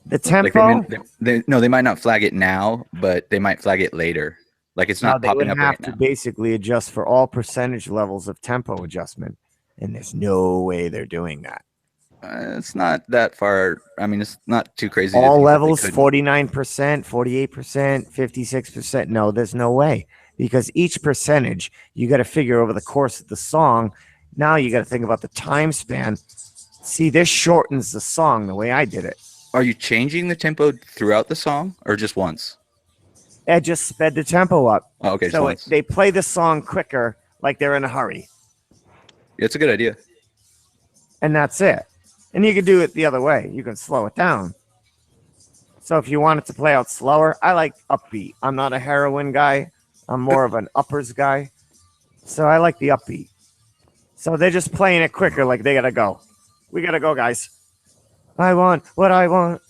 The Like tempo. they might not flag it now, but they might flag it later. Like it's No, not they popping would up have right to now. basically adjust for all percentage levels of tempo adjustment, and there's no way they're doing that. It's not that far. I mean, it's not too crazy. to All think that they levels, couldn't. 49%, 48%, 56%. No, there's no way, because each percentage you got to figure over the course of the song. Now you got to think about the time span. See, this shortens the song the way I did it. Are you changing the tempo throughout the song or just once? I just sped the tempo up. Oh, okay, just So once. they play the song quicker, like they're in a hurry. It's a good idea. And that's it. And you can do it the other way. You can slow it down. So if you want it to play out slower, I like upbeat. I'm not a heroin guy. I'm more of an uppers guy. So I like the upbeat. So they're just playing it quicker, like they gotta go. We gotta go, guys. I want what I want.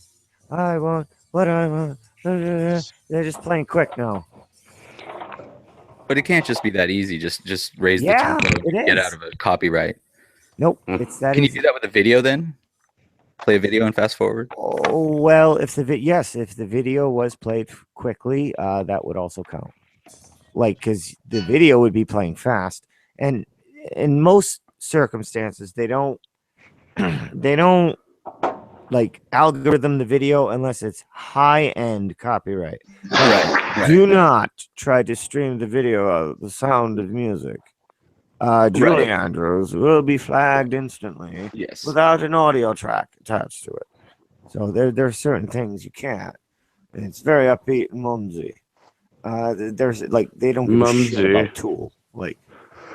I want what I want. They're just playing quick now. But it can't just be that easy. Just raise Yeah, the tempo, it get is. out of a copyright. Nope, it's that Can you easy. do that with a video then? Play a video and fast forward. Oh well, if the video was played quickly, that would also count. Like, because the video would be playing fast, and in most circumstances, they don't like algorithm the video unless it's high end copyright. Right. Do not try to stream the video of the Sound of Music. Julie Andrews will be flagged instantly Yes. without an audio track attached to it. So there are certain things you can't. And it's very upbeat and mumsy. There's like they don't give a shit Mumsy. about Tool. Like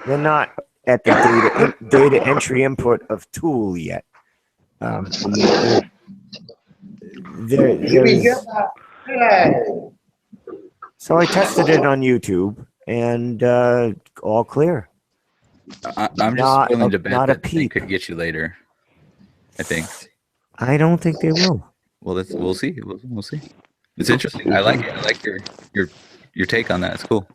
they're not at the data entry input of Tool yet. So I tested it on YouTube and all clear. I'm just Not willing a- to bet not a that they peep. could get you later. I think. I don't think they will. Well, we'll see. We'll see. It's interesting. I like it. I like your take on that. It's cool.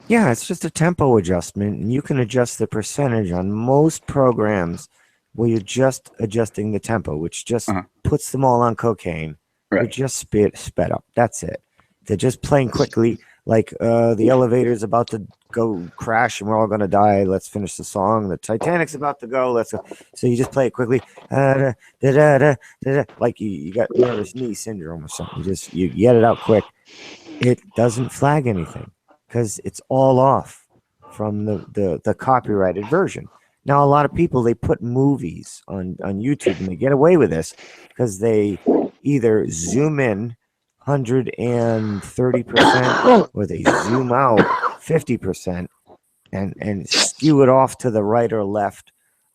Yeah, it's just a tempo adjustment, and you can adjust the percentage on most programs where you're just adjusting the tempo, which just Uh-huh. puts them all on cocaine. You're Right. just sped up. That's it. They're just playing quickly, like the elevator's about to go crash and we're all gonna die. Let's finish the song. The Titanic's about to go. Let's go. So you just play it quickly. Like you got nervous knee syndrome or something. You get it out quick. It doesn't flag anything because it's all off from the copyrighted version. Now, a lot of people, they put movies on YouTube and they get away with this because they either zoom in 130% or they zoom out 50% and skew it off to the right or left.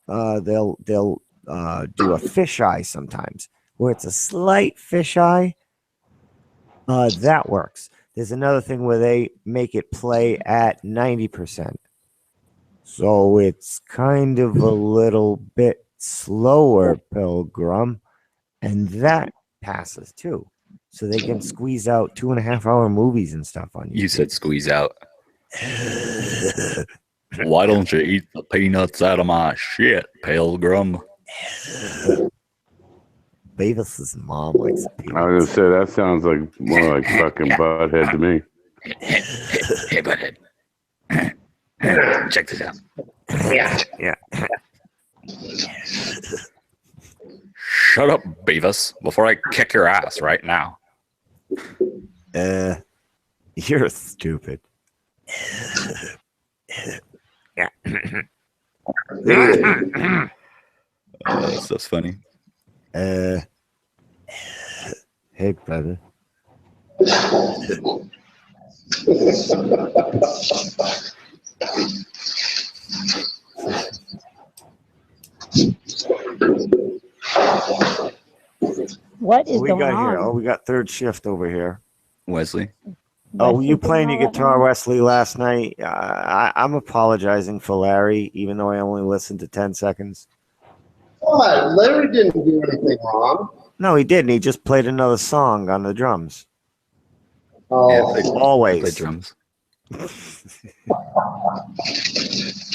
They'll do a fisheye sometimes where it's a slight fisheye. That works. There's another thing where they make it play at 90%. So it's kind of a little bit slower, Pilgrim, and that passes too. So they can squeeze out 2.5-hour movies and stuff on YouTube. You said squeeze out. Why don't you eat the peanuts out of my shit, Pilgrim? Beavis's mom likes I peanuts. was gonna say that sounds like more like fucking Butthead to me. Hey, Butthead. Check this out. Yeah. Shut up, Beavis, before I kick your ass right now. You're stupid. Yeah. That's so funny. Hey, brother. What is We going got on? here. Oh, we got third shift over here. Wesley. Oh, were Wesley you doing playing all your that guitar, now? Wesley, last night? I'm apologizing for Larry, even though I only listened to 10 seconds. What? Larry didn't do anything wrong. No, he didn't. He just played another song on the drums. Oh, Play Always. drums.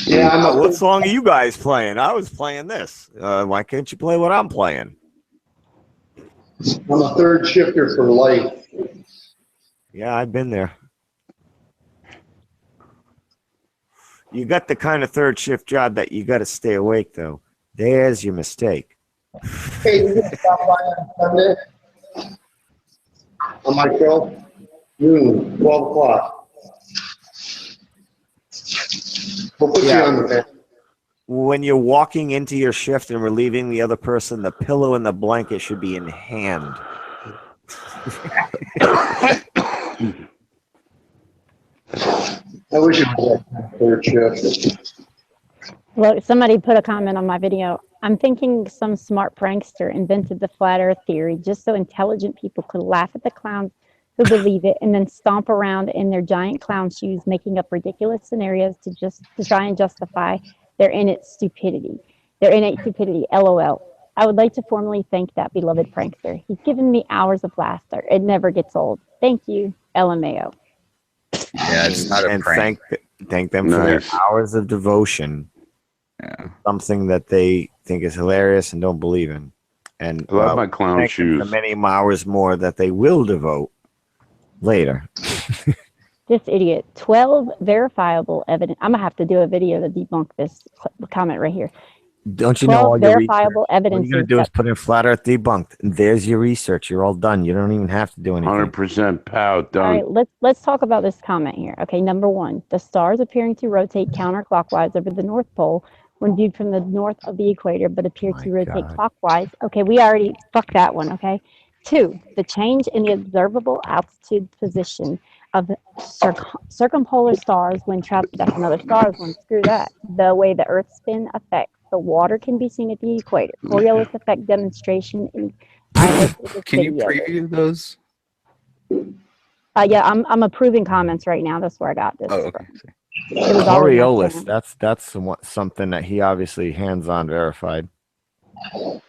yeah, I'm a What song are you guys playing? I was playing this. Why can't you play what I'm playing? third shifter for life. Yeah, I've been there. You got the kind of third shift job that you got to stay awake, though. There's your mistake. Hey, you can stop by on Sunday on my show, noon, 12 o'clock. We'll put you Yeah. on the bed. When you're walking into your shift and relieving the other person, the pillow and the blanket should be in hand. I wish it was like third shift. Look, somebody put a comment on my video. I'm thinking some smart prankster invented the flat earth theory just so intelligent people could laugh at the clowns who believe it and then stomp around in their giant clown shoes, making up ridiculous scenarios to try and justify their innate stupidity. LOL. I would like to formally thank that beloved prankster. He's given me hours of laughter. It never gets old. Thank you, LMAO. Yeah, it's not a And prank. thank them for Nice. their hours of devotion. Yeah. Something that they think is hilarious and don't believe in. And I love my clown thank them for shoes. many hours more that they will devote later. This idiot. 12 verifiable evidence. I'm going to have to do a video to debunk this comment right here. Don't you know 12 all your research? verifiable All evidences you gotta do is that put in flat earth debunked, and there's your research. You're all done. You don't even have to do anything. 100% pow All done. right, let's talk about this comment here. Okay, number one, the stars appearing to rotate counterclockwise over the North Pole when viewed from the north of the equator, but appear My to rotate God. clockwise. Okay, we already fucked that one. Okay. Two, the change in the observable altitude position of the circumpolar stars when traveling. That's another stars one. Screw that. The way the Earth's spin affects the water can be seen at the equator. Coriolis effect demonstration. I hosted this Can you video. preview those? Yeah, I'm approving comments right now. That's where I got this. Oh, okay. It was already on Coriolis. camera. That's something that he obviously hands-on verified. I'm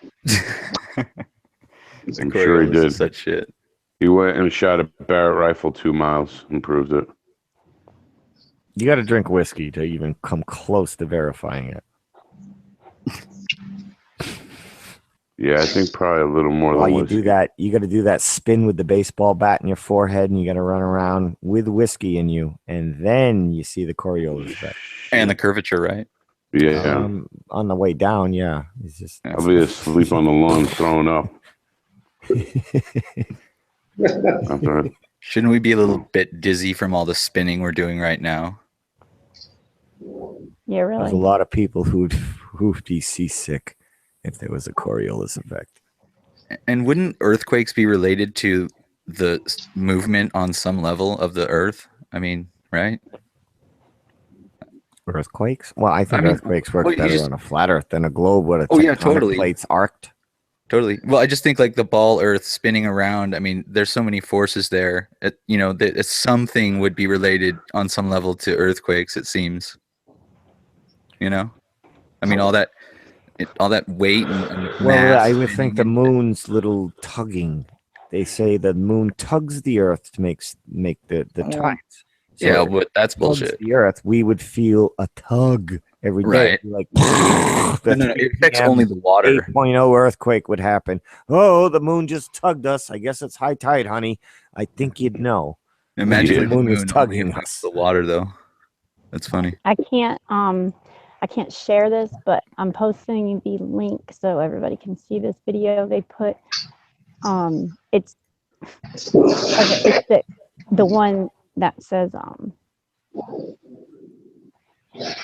sure he did. Such shit. He went and shot a Barrett rifle 2 miles and proved it. You got to drink whiskey to even come close to verifying it. Yeah, I think probably a little more While than you whiskey. do that, you got to do that spin with the baseball bat in your forehead, and you got to run around with whiskey in you, and then you see the Coriolis effect. And the curvature, right? Yeah. On the way down, yeah, it's just. Yeah. I'll be asleep on the lawn throwing up. After Shouldn't we be a little bit dizzy from all the spinning we're doing right now? Yeah, There's really. a lot of people who'd be seasick if there was a Coriolis effect. And wouldn't earthquakes be related to the movement on some level of the Earth? I mean, right? Earthquakes? Well, I think I mean, earthquakes work well, you better just- on a flat Earth than a globe with a Oh, yeah, tectonic totally. plates arced. Totally. Well, I just think like the ball Earth spinning around. I mean, there's so many forces there. That something would be related on some level to earthquakes. It seems. I mean, all that weight and Well, mass. I would think the spinning moon's little tugging. They say the moon tugs the Earth to make the Oh, tides. So yeah, if it but that's tugs bullshit. the Earth, we would feel a tug every day. Right. Like No, it affects only the water. 8.0 earthquake would happen. Oh, the moon just tugged us. I guess it's high tide, honey. I think you'd know. Imagine the if the moon was moon tugging only affects us. the water, though. That's funny. I can't share this, but I'm posting the link so everybody can see this video. They put it's the one that says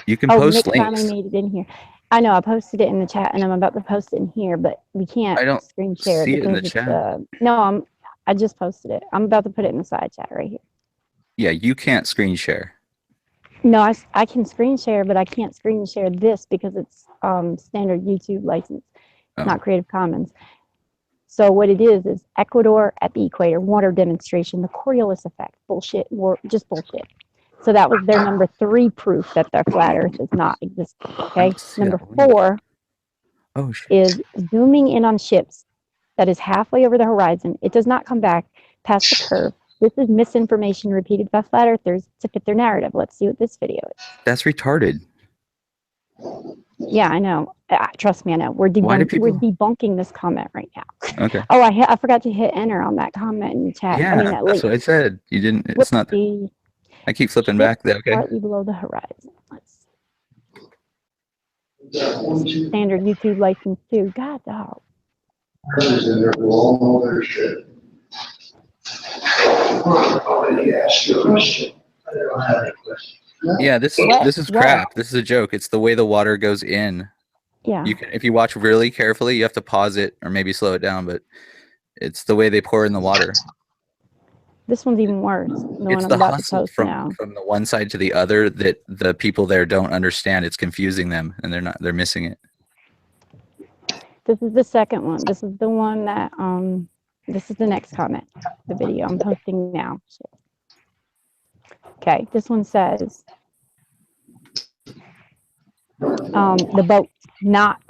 You can oh, post Nick finally links. made it in here. I know I posted it in the chat and I'm about to post it in here, but we can't I don't screen share see it in because the it's chat. no, I just posted it. I'm about to put it in the side chat right here. Yeah, you can't screen share. No, I can screen share, but I can't screen share this because it's standard YouTube license, Oh. not Creative Commons. So what it is Ecuador at the equator, water demonstration, the Coriolis effect, bullshit, just bullshit. So that was their number 3 proof that the flat Earth is not existing. Okay, number 4 Oh shit. is zooming in on ships that is halfway over the horizon. It does not come back past the curve. This is misinformation repeated by flat earthers to fit their narrative. Let's see what this video is. That's retarded. Yeah, I know. Trust me, I know. We're Why do debunking this comment right now. Okay. Oh, I forgot to hit enter on that comment in the chat. Yeah, I mean, that that's link. what I said. You didn't. It's not. Whoopsie. I keep flipping back there. Okay. Slightly below the horizon. Let's standard YouTube license too. God dog. In there will all know their shit. Already asked you a question. I don't have any question. Yeah, this What? is crap. This is a joke. It's the way the water goes in. Yeah. You can, if you watch really carefully, you have to pause it or maybe slow it down, but it's the way they pour in the water. This one's even worse. The one It's I'm the about to hustle post now. from the one side to the other that the people there don't understand. It's confusing them, and they're missing it. This is the second one. This is the one that this is the next comment, the video I'm posting now. Okay, this one says the boat's not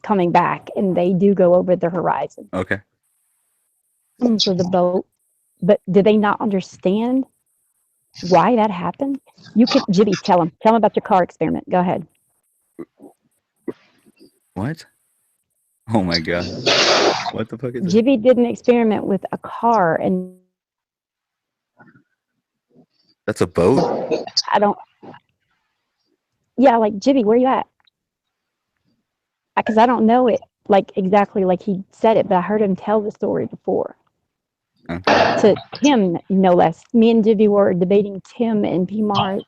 coming back and they do go over the horizon. Okay. So the boat, but do they not understand why that happened? You can, Jibby, tell them about your car experiment. Go ahead. What? Oh my god. What the fuck is that? Jibby did an experiment with a car and That's a boat? I don't. Yeah, like Jibby, where you at? Because I don't know it like exactly like he said it, but I heard him tell the story before. Okay. To Tim, no less. Me and Jibby were debating Tim and PMAR.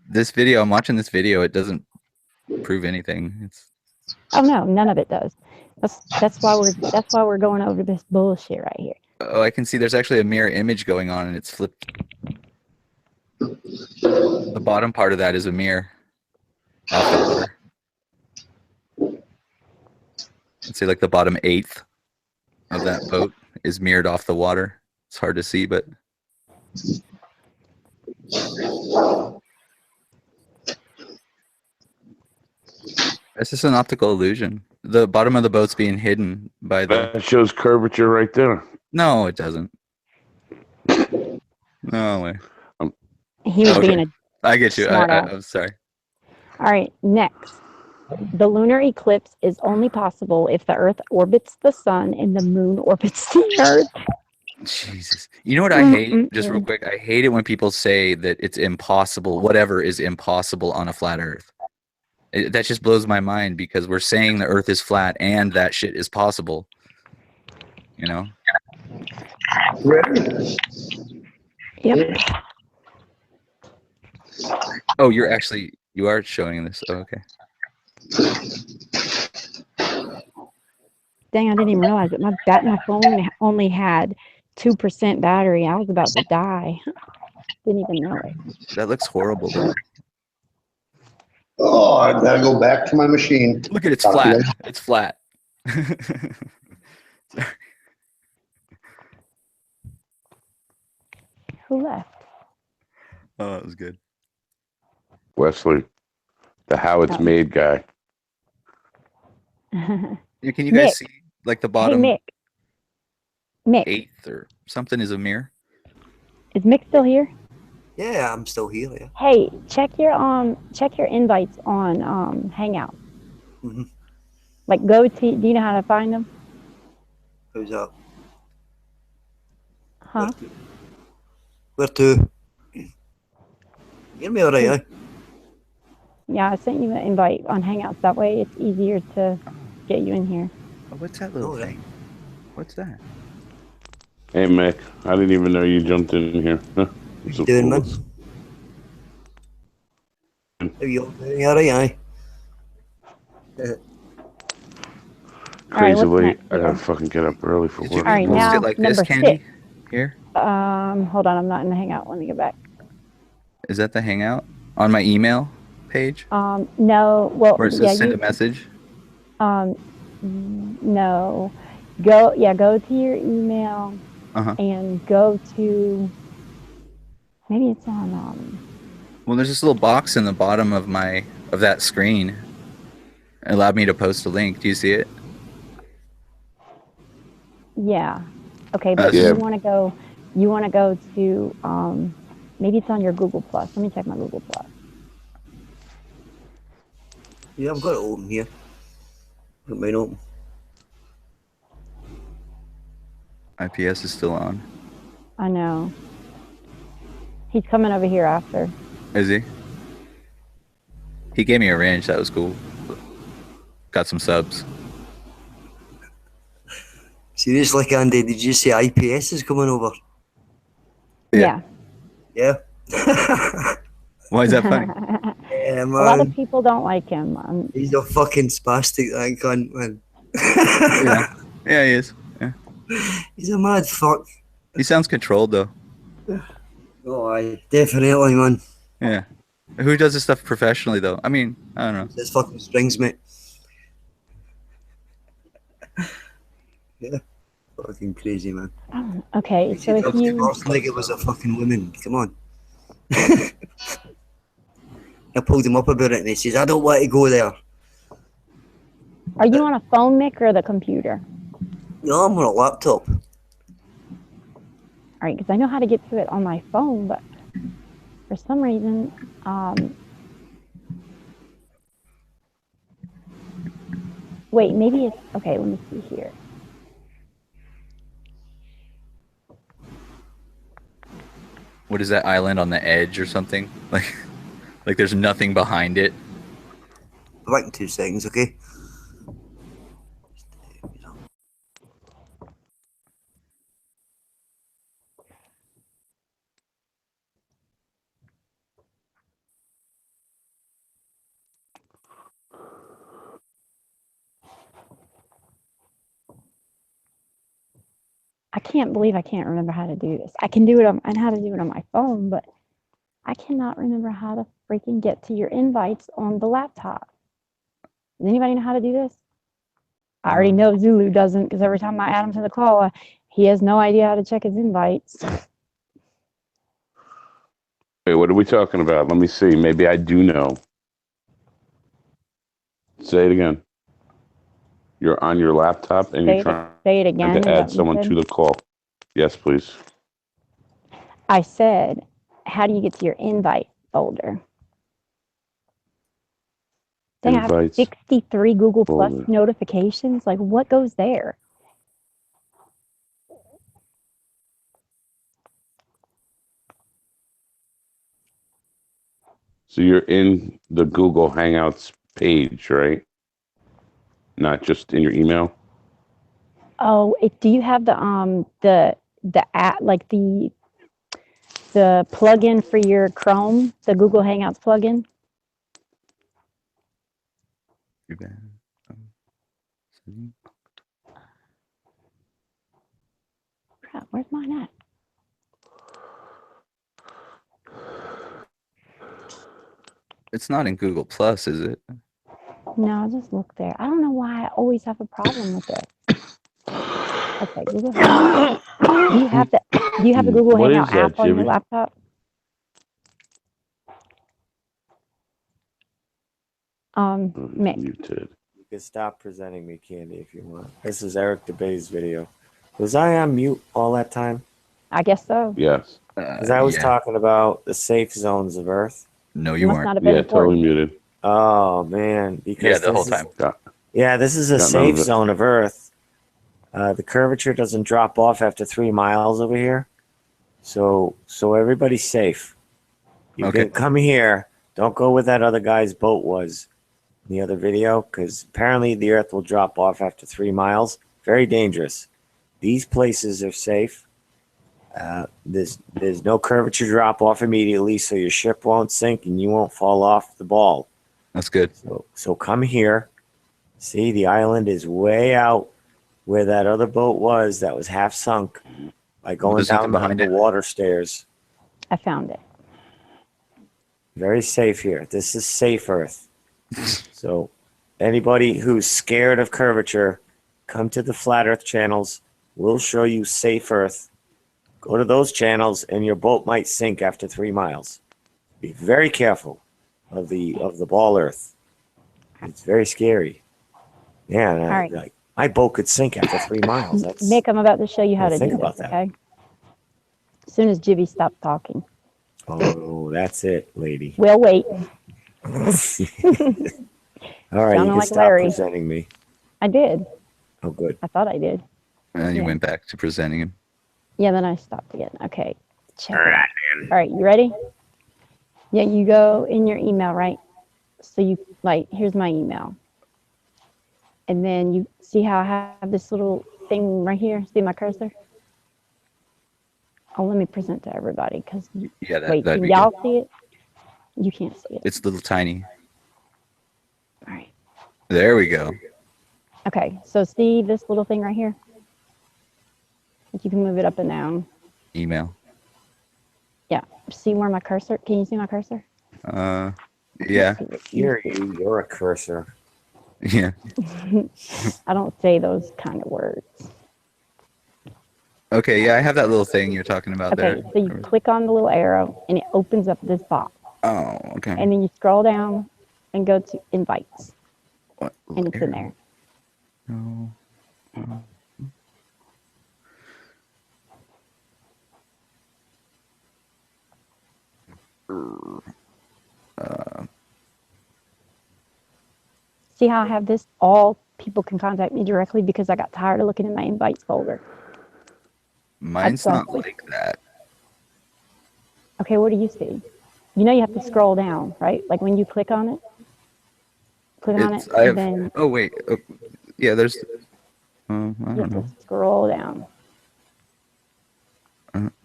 This video, I'm watching this video. It doesn't prove anything. It's Oh no, none of it does. That's why we're going over this bullshit right here. oh, I can see there's actually a mirror image going on, and it's flipped. The bottom part of that is a mirror off the water. Let's say like the bottom 1/8 of that boat is mirrored off the water. It's hard to see, but it's just an optical illusion. The bottom of the boat's being hidden by the. That shows curvature right there. No, it doesn't. No way. He was Okay. being a I get you. Smart ass. I'm sorry. all right. Next, The lunar eclipse is only possible if the Earth orbits the sun and the moon orbits the Earth. Jesus. You know what I hate? Just real quick, I hate it when people say that it's impossible, whatever is impossible on a flat Earth. That just blows my mind because we're saying the Earth is flat and that shit is possible. You know? Yep. Oh, you are showing this. Oh, okay. Dang, I didn't even realize that my phone only had 2% battery. I was about to die. Didn't even know it. That looks horrible though. Oh, I gotta go back to my machine. Look at it's flat. It's flat. Who left? Oh, that was good. Wesley, the how it's Oh. made guy. Yeah, can you Nick. guys see like the bottom Hey, Mick. eighth or something is a mirror? Is Mick still here? Yeah, I'm still here. Yeah. Hey, check your invites on Hangout. Mhm. Like go to, do you know how to find them? How's that? Huh? Where to? Hear me all right, eh? Yeah, I sent you an invite on Hangouts. That way it's easier to get you in here. Oh, what's that little Oh, yeah. thing? What's that? Hey, Mick, I didn't even know you jumped in here. What you doing, man? How you doing? All right, aye? All right, Crazy what's late. next, I gotta Peter? fucking get up early for Did you work. All right, post now it like this, number Candy? 6. Here? Hold on, I'm not in the Hangout. Let me get back. Is that the hangout? On my email page? No, well, Where it says yeah, send a message? no. Go to your email Uh-huh. and go to, maybe it's on, Well, there's this little box in the bottom of that screen. It allowed me to post a link. Do you see it? yeah. Okay, but Yeah. you want to go to, maybe it's on your Google Plus. Let me check my Google Plus. Yeah, I've got it open here. Got mine open. IPS is still on. I know. He's coming over here after. Is he? He gave me a range. That was cool. Got some subs. Seriously, Candy, did you say IPS is coming over? Yeah. Yeah. Yeah. Why is that funny? Yeah, A lot of man. people don't like him. He's a fucking spastic, that cunt, man. Yeah. Yeah, he is. Yeah. He's a mad fuck. He sounds controlled though. Oh, aye. Definitely, man. Yeah. Who does this stuff professionally though? I mean, I don't know. This fucking strings, mate. Yeah. Fucking crazy, man. Okay, so if Talks you, to us like it was a fucking woman. Come on. I pulled him up about it and he says, I don't want to go there. are you on a phone, Mick, or the computer? No, I'm on a laptop. All right, because I know how to get to it on my phone, but for some reason, wait, maybe it's, okay, let me see here. What is that island on the edge or something? Like there's nothing behind it. Back in 2 seconds, okay? I can't believe I can't remember how to do this. I can do it on, I know how to do it on my phone, but I cannot remember how to freaking get to your invites on the laptop. Does anybody know how to do this? I already know Zulu doesn't, because every time I add him to the call, he has no idea how to check his invites. Wait, what are we talking about? Let me see. Maybe I do know. Say it again. You're on your laptop and you're trying Say it again. to is that add what you someone said? to the call. Yes, please. I said, how do you get to your invite folder? Dang, I have Invites. 63 Google Plus folder. notifications. Like, what goes there? So you're in the Google Hangouts page, right? Not just in your email. Oh, do you have the app, like the plugin for your Chrome, the Google Hangouts plugin? Too bad. Crap, where's mine at? It's not in Google Plus, is it? No, I'll just look there. I don't know why I always have a problem with it. Okay, Google Hangouts. Do you have the Google What Hangout is that, app on your Jimmy? laptop? Mick. Muted. You can stop presenting me, Candy, if you want. This is Eric DeBay's video. Was I on mute all that time? I guess so. Yes. Because I was Yeah. talking about the safe zones of Earth. No, You you must weren't. not have been Yeah, important. totally muted. Oh, man. Because Yeah, the this whole is- time. Yeah, this is a Got none safe of it. zone of Earth. The curvature doesn't drop off after 3 miles over here. So everybody's safe. You Okay. can come here. Don't go where that other guy's boat was in the other video, because apparently the Earth will drop off after 3 miles. Very dangerous. These places are safe. There's no curvature drop off immediately, so your ship won't sink and you won't fall off the ball. That's good. So come here. See, the island is way out where that other boat was that was half sunk by going There's nothing down behind the it. water stairs. I found it. Very safe here. This is safe Earth. So anybody who's scared of curvature, come to the Flat Earth channels. We'll show you safe Earth. Go to those channels and your boat might sink after 3 miles. Be very careful of the ball Earth. It's very scary. Yeah, and All right. like my boat could sink after 3 miles. That's Mick, I'm about to show you how Well, to think do about this, that. okay? As soon as Jibby stops talking. oh, that's it, lady. We'll wait. All right, Sounding you can like stop Larry. presenting me. I did. Oh, good. I thought I did. And then you Yeah. went back to presenting him. Yeah, then I stopped again. Okay. Check it out. All right, you ready? Yeah, you go in your email, right? So you, like, here's my email. And then you see how I have this little thing right here? See my cursor? Oh, let me present to everybody because, Yeah, wait, that'd can be y'all good. see it? You can't see it. It's little tiny. All right. There we go. Okay, so see this little thing right here? Like you can move it up and down. Email. Yeah. See where my cursor? Can you see my cursor? Yeah. You're a cursor. Yeah. I don't say those kind of words. Okay, yeah, I have that little thing you're talking about Okay, there. so you click on the little arrow and it opens up this box. Oh, okay. And then you scroll down and go to invites. What And it's in there. No. See how I have this? All people can contact me directly because I got tired of looking in my invites folder. Mine's not Exactly. like that. Okay, what do you see? You know you have to scroll down, right? Like when you click on it. Click on it, I and have, then oh wait, yeah. There's. I you don't have know. to scroll down.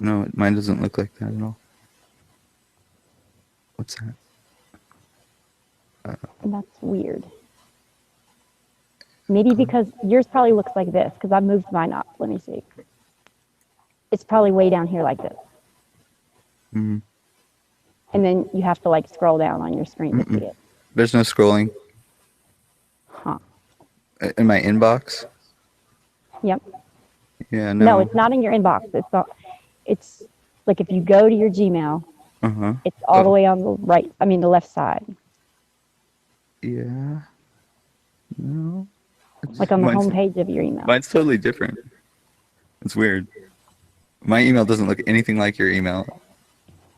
No, mine doesn't look like that at all. What's that? And that's weird. Maybe because yours probably looks like this, because I moved mine up. Let me see. It's probably way down here like this. Mm, And then you have to like scroll down on your screen to see it. there's no scrolling Huh. in my inbox. Yep. Yeah, No, no. it's not in your inbox. It's not. It's like if you go to your Gmail, Uh huh. it's all the Oh. way on the right. I mean, the left side, Yeah. No. It's- like on the mine's- home page of your email. Mine's totally different. It's weird. My email doesn't look anything like your email.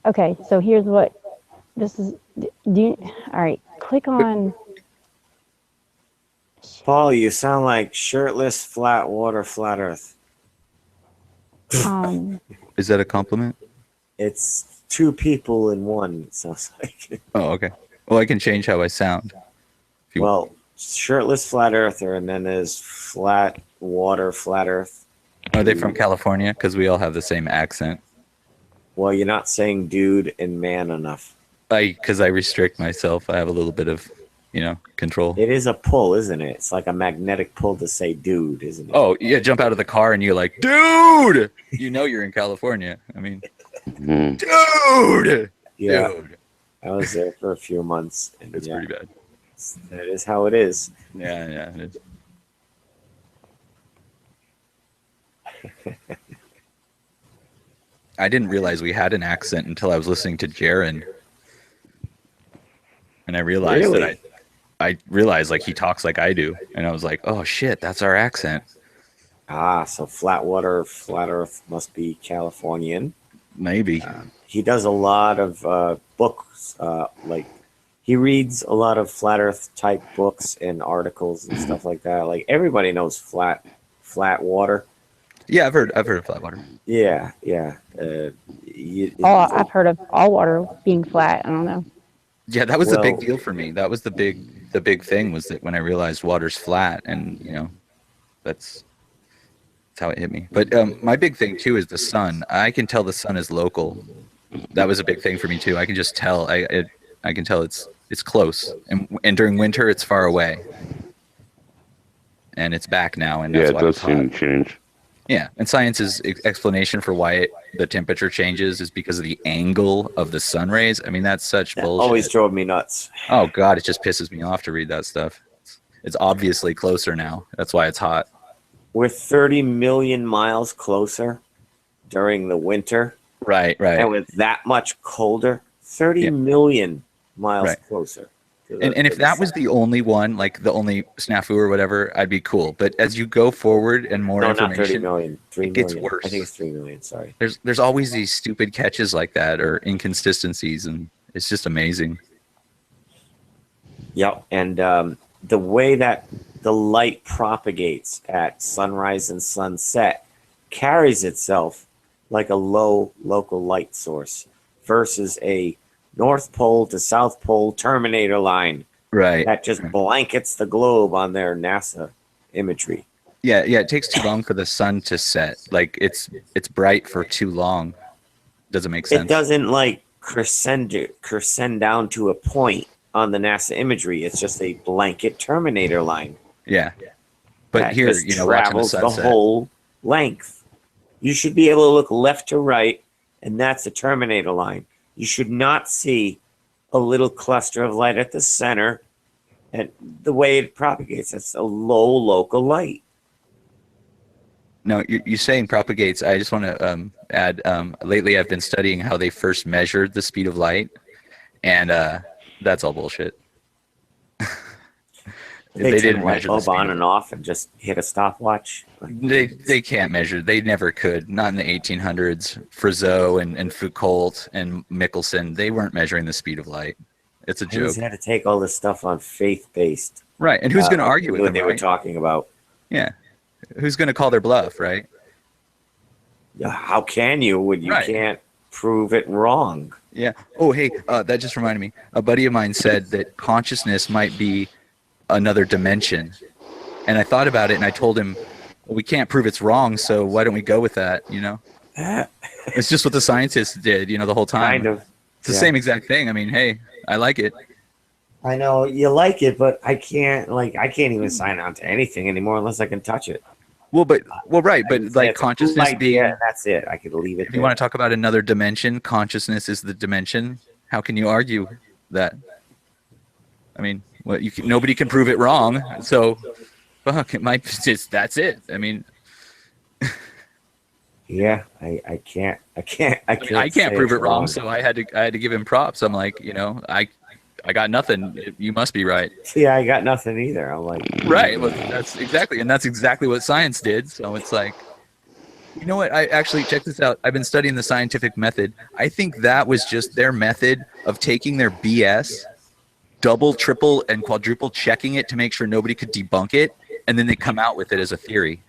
Okay, so here's what this is. Do you, all right, click on Paul, you sound like shirtless, flat water, flat earth. Is that a compliment? It's two people in one, it sounds like. Oh, okay. Well, I can change how I sound. If you- Well, shirtless, flat earther, and then there's flat water, flat earth. Are they from California? Because we all have the same accent. Well, you're not saying dude and man enough. Because I restrict myself. I have a little bit of, control. It is a pull, isn't it? It's like a magnetic pull to say dude, isn't it? Oh, yeah, jump out of the car and you're like, dude! You know you're in California. I mean, Mhm. dude! yeah. Dude. I was there for a few months. And It's pretty bad. That is how it is. Yeah. It is. I didn't realize we had an accent until I was listening to Jaron. And I realized Really? that I realized like he talks like I do. And I was like, oh shit, that's our accent. Ah, so flat water, flat earth must be Californian. Maybe. He does a lot of books, like he reads a lot of flat earth type books and articles and stuff like that. Like everybody knows flat water. Yeah, I've heard of Flatwater. Yeah. I've heard of all water being flat. I don't know. Yeah, that was the big Well- deal for me. That was the big thing was that when I realized water's flat, and that's how it hit me. But my big thing too is the sun. I can tell the sun is local. That was a big thing for me too. I can just tell. I can tell it's close, and during winter it's far away, and it's back now. And Yeah, that's it why does it's seem hot. to change. Yeah, and science's explanation for why the temperature changes is because of the angle of the sun rays. I mean, that's such That bullshit. always drove me nuts. Oh God, it just pisses me off to read that stuff. It's obviously closer now. That's why it's hot. We're 30 million miles closer during the winter, Right. and with that much colder, 30 million miles Right. closer. And if that was the only one, like the only snafu or whatever, I'd be cool. But as you go forward and more no, not 30 information, million. 3 it gets million. worse. I think it's 3 million. Sorry. there's always these stupid catches like that or inconsistencies, and it's just amazing. Yep. And the way that the light propagates at sunrise and sunset carries itself like a low local light source versus a North Pole to South Pole terminator line Right. that just blankets the globe on their NASA imagery. Yeah. It takes too long for the sun to set. Like it's bright for too long. Doesn't make sense. It doesn't like crescend down to a point on the NASA imagery. It's just a blanket terminator line. Yeah. But that here, just watching the travels the sunset. whole length. You should be able to look left to right, and that's a terminator line. You should not see a little cluster of light at the center, and the way it propagates, it's a low local light. No, you're saying propagates. I just want to add. Lately, I've been studying how they first measured the speed of light, and that's all bullshit. They didn't turn light measure the bulb speed on of and off and just hit a stopwatch. They can't measure. They never could. Not in the 1800s. Friseau and Foucault and Michelson, they weren't measuring the speed of light. It's a I joke. just had to take all this stuff on faith-based. Right. And who's going to argue with what them, they were right? talking about? Yeah. Who's going to call their bluff, right? Yeah, how can you when you Right. can't prove it wrong? Yeah. Oh, hey, that just reminded me. A buddy of mine said that consciousness might be another dimension. And I thought about it and I told him, well, we can't prove it's wrong, so why don't we go with that, It's just what the scientists did, the whole time. Kind of. It's the yeah. same exact thing. I mean, hey, I like it. I know you like it, but I can't even sign on to anything anymore unless I can touch it. Well, right, I but can say like it's a cool consciousness idea, being, and that's it. I could leave it. if you want to talk about another dimension, consciousness is the dimension. How can you argue that? I mean, nobody can prove it wrong, so fuck, it might just that's it. I mean, Yeah, I can't I can't say prove it it's wrong, so I had to give him props. I'm like, I got nothing. You must be right. Yeah, I got nothing either. I'm like, Right. Well, that's exactly what science did. So it's like, you know what? I actually check this out. I've been studying the scientific method. I think that was just their method of taking their BS double, triple, and quadruple checking it to make sure nobody could debunk it, and then they come out with it as a theory.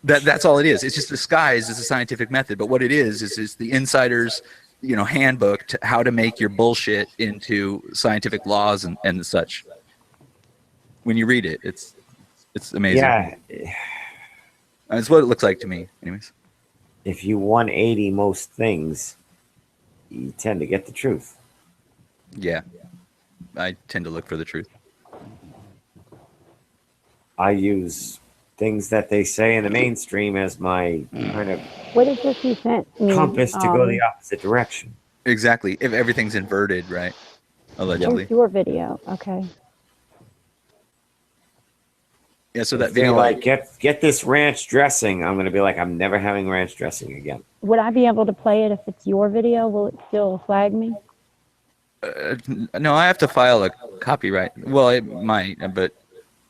That's all it is. It's just disguised as a scientific method. But what it is the insider's, handbook to how to make your bullshit into scientific laws and such. When you read it, it's amazing. Yeah. That's what it looks like to me, anyways. If you 180 most things, you tend to get the truth. Yeah, I tend to look for the truth. I use things that they say in the mainstream as my kind of What is this you sent me? compass to go the opposite direction. Exactly. If everything's inverted, right? Allegedly. Here's your video. Okay. Yeah. So If that they're video, like, get this ranch dressing, I'm going to be like, I'm never having ranch dressing again. Would I be able to play it if it's your video? Will it still flag me? no, I have to file a copyright. Well, it might, but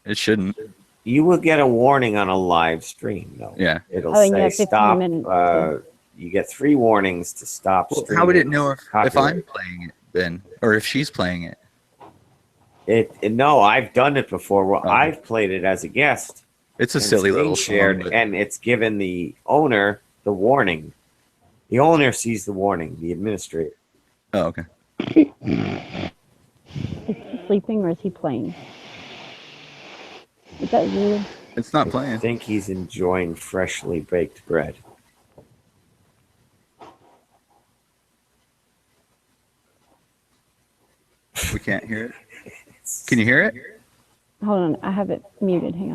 it shouldn't. You will get a warning on a live stream, though. Yeah. It'll Oh, and you say have 15 stop. minutes. You get 3 warnings to stop. Well, streaming how would it know if I'm copyright. playing it then, or if she's playing it? No, I've done it before. Well, Oh. I've played it as a guest. It's a and silly screen little shared, song, but- and it's given the owner the warning. The owner sees the warning. The administrator. Oh, okay. Is he sleeping or is he playing? Is that you? It's not I playing. think he's enjoying freshly baked bread. We can't hear it. Can you hear it? Hold on. I have it muted. Hang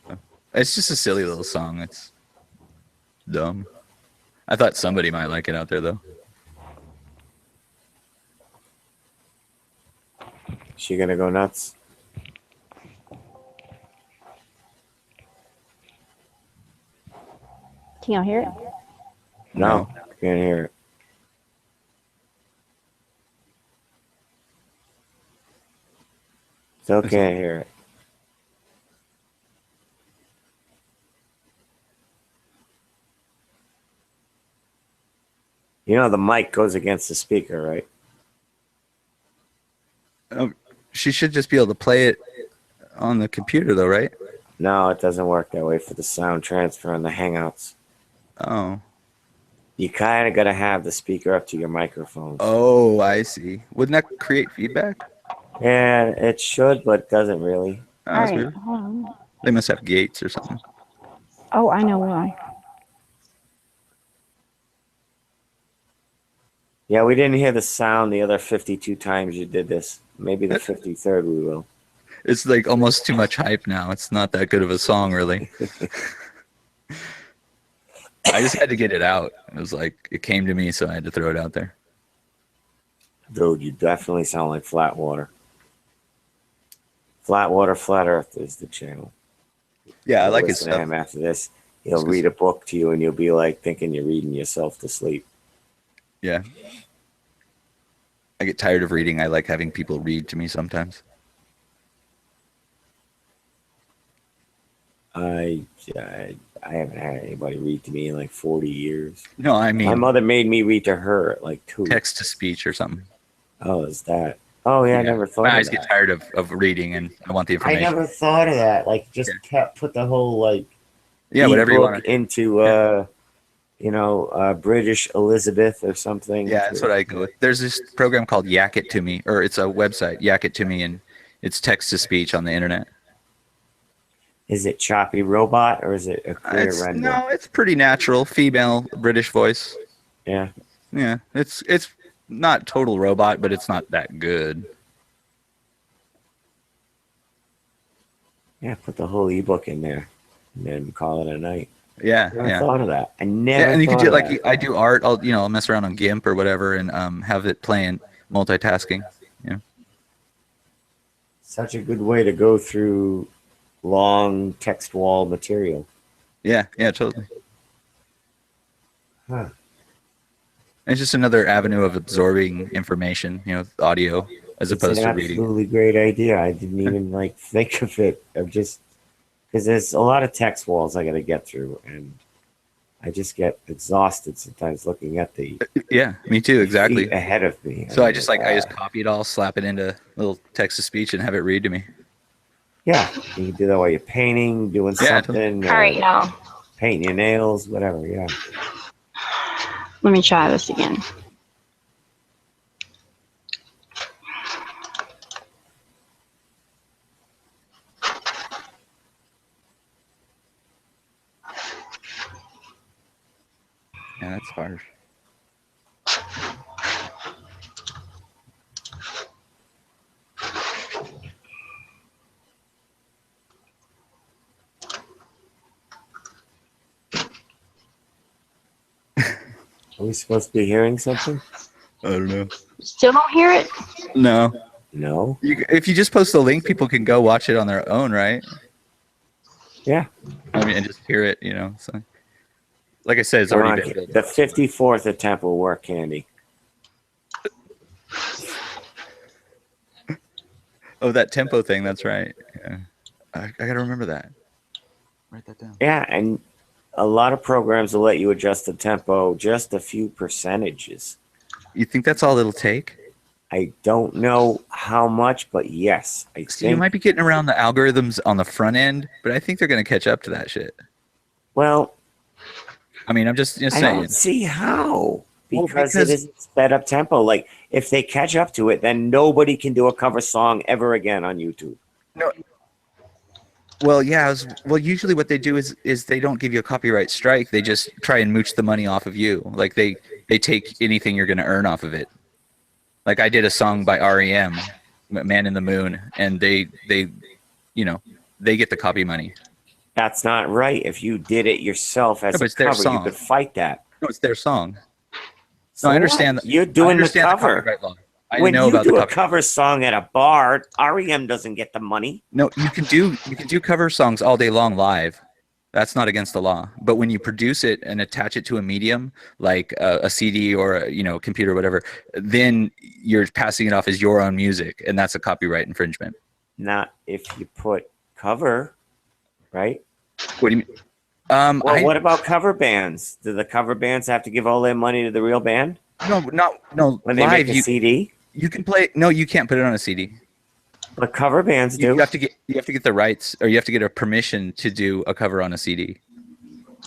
on. It's just a silly little song. It's dumb. I thought somebody might like it out there, though. She gonna go nuts? Can y'all hear it? No, can't hear it. Still can't hear it. You know the mic goes against the speaker, right? She should just be able to play it on the computer, though, right? No, it doesn't work that way for the sound transfer on the Hangouts. Oh. You kind of got to have the speaker up to your microphone. Oh, I see. Wouldn't that create feedback? Yeah, it should, but it doesn't really. Oh, All that's right. weird. Hold on. They must have gates or something. Oh, I know why. Yeah, we didn't hear the sound the other 52 times you did this. Maybe the 53rd we will. It's like almost too much hype now. It's not that good of a song, really. I just had to get it out. It was like, it came to me, so I had to throw it out there. Dude, you definitely sound like Flatwater. Flatwater Flat Earth is the channel. Yeah, I like his Listen to stuff. him after this. He'll read a book to you and you'll be like thinking you're reading yourself to sleep. Yeah. I get tired of reading. I like having people read to me sometimes. I haven't had anybody read to me in like 40 years. No, I My mean mother made me read to her at like 2. text to speech or something. Oh, is that? Oh, yeah, I never thought My of eyes that. get tired of reading, and I want the I information. never thought of that. Like, just put the whole like Yeah, whatever you ebook want. into British Elizabeth or something. Yeah, that's what I go with. There's this program called Yak It To Me, or it's a website, Yak It To Me, and it's text to speech on the internet. Is it choppy robot or is it a clear render? No, it's pretty natural. Female British voice. Yeah. Yeah, it's not total robot, but it's not that good. Yeah, put the whole ebook in there and then call it a night. Yeah, Never yeah. thought of that. I never. Yeah, and you could thought do of like that. I do art. I'll mess around on GIMP or whatever, and have it playing multitasking. Yeah. Such a good way to go through long text wall material. Yeah, totally. Huh. It's just another avenue of absorbing information, audio as It's opposed an to reading. absolutely great idea. I didn't even like think of it. Of just because there's a lot of text walls I got to get through, and I just get exhausted sometimes looking at the Yeah, me too. Exactly. feet ahead of me. So I just copy it all, slap it into little text to speech, and have it read to me. Yeah, you can do that while you're painting, doing Yeah, something, All right, y'all. painting your nails, whatever. Yeah. Let me try this again. Yeah, that's hard. Are we supposed to be hearing something? I don't know. Still don't hear it? No. No. If you just post the link, people can go watch it on their own, right? Yeah. I mean, and just hear it, you know. So, like I said, it's already been built. The 54th attempt will work, Candy. Oh, that tempo thing. That's right. Yeah. I gotta remember that. Write that down. Yeah, and a lot of programs will let you adjust the tempo just a few percentages. You think that's all it'll take? I don't know how much, but yes, I So you think. might be getting around the algorithms on the front end, but I think they're gonna catch up to that shit. Well, I mean, I'm just I saying. don't see how. Well, Because because- it isn't sped up tempo. Like, if they catch up to it, then nobody can do a cover song ever again on YouTube. Well, yeah. Well, usually what they do is they don't give you a copyright strike. They just try and mooch the money off of you. Like they take anything you're going to earn off of it. Like I did a song by REM, Man in the Moon, and they you know, they get the copy money. That's not right. If you did it yourself as No, but a it's their cover, you song. could fight that. No, it's their song. So No, I understand what? that. You're I doing the understand cover. copyright law. I When know you about do the a copyright. cover song at a bar, REM doesn't get the money. No, you can do cover songs all day long live. That's not against the law. But when you produce it and attach it to a medium like a CD or a computer or whatever, then you're passing it off as your own music, and that's a copyright infringement. Not if you put cover, right? What do you mean? Well, what about cover bands? Do the cover bands have to give all their money to the real band no. when they Live, make a CD? you can play. No, you can't put it on a CD. But cover bands do. You have to get the rights, or you have to get a permission to do a cover on a CD.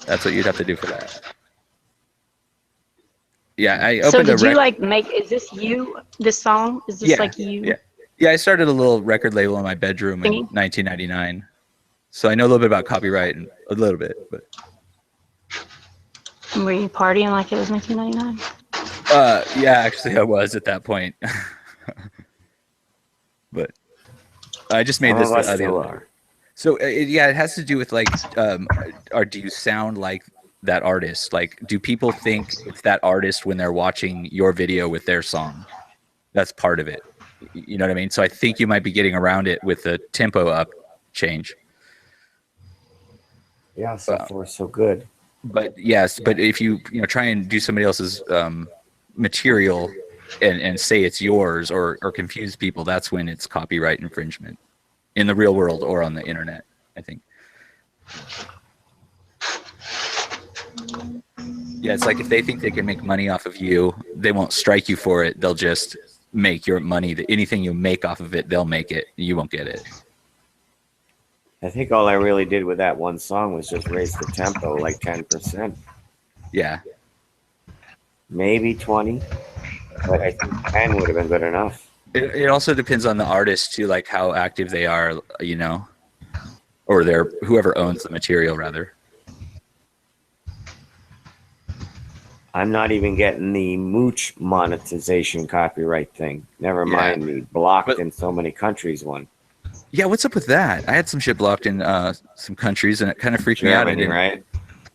That's what you'd have to do for that. Yeah, I So opened did a you like make, is this you, this song? Is this Yeah, like you? Yeah, I started a little record label in my bedroom in Singing? 1999. So I know a little bit about copyright, and a little bit, but Were you partying like it was 1999? yeah, actually I was at that point. But I just made Some this of us the still other day. are. So it has to do with like, or do you sound like that artist? Like, do people think it's that artist when they're watching your video with their song? That's part of it. You know what I mean? So I think you might be getting around it with the tempo up change. Yeah, so far so good. But yes, but if you try and do somebody else's material and say it's yours or confuse people, that's when it's copyright infringement in the real world or on the internet, I think. Yeah, it's like if they think they can make money off of you, they won't strike you for it. They'll just make your money. Anything you make off of it, they'll make it. You won't get it. I think all I really did with that one song was just raise the tempo like 10%, Yeah. maybe 20, but I think 10 would have been good enough. It also depends on the artist too, like how active they are, or whoever owns the material rather. I'm not even getting the mooch monetization copyright thing. Never Yeah. mind the blocked But- in so many countries one. Yeah, what's up with that? I had some shit blocked in some countries, and it kind of freaked me out. Germany, right?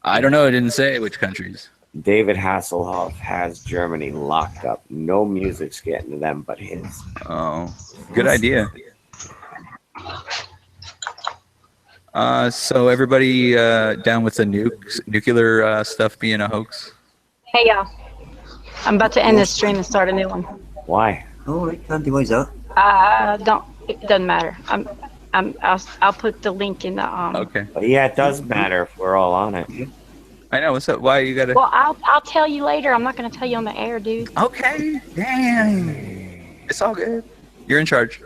I don't know. It didn't say which countries. David Hasselhoff has Germany locked up. No music's getting to them but his. Oh, good idea. So everybody down with the nuclear stuff being a hoax? Hey, y'all. I'm about to end this stream and start a new one. Why? All right, Candy, why's that? It doesn't matter. I'll put the link in the Okay. But yeah, it does matter if we're all on it. I know. What's up? Why you gotta? Well, I'll tell you later. I'm not gonna tell you on the air, dude. Okay. Dang. It's all good. You're in charge.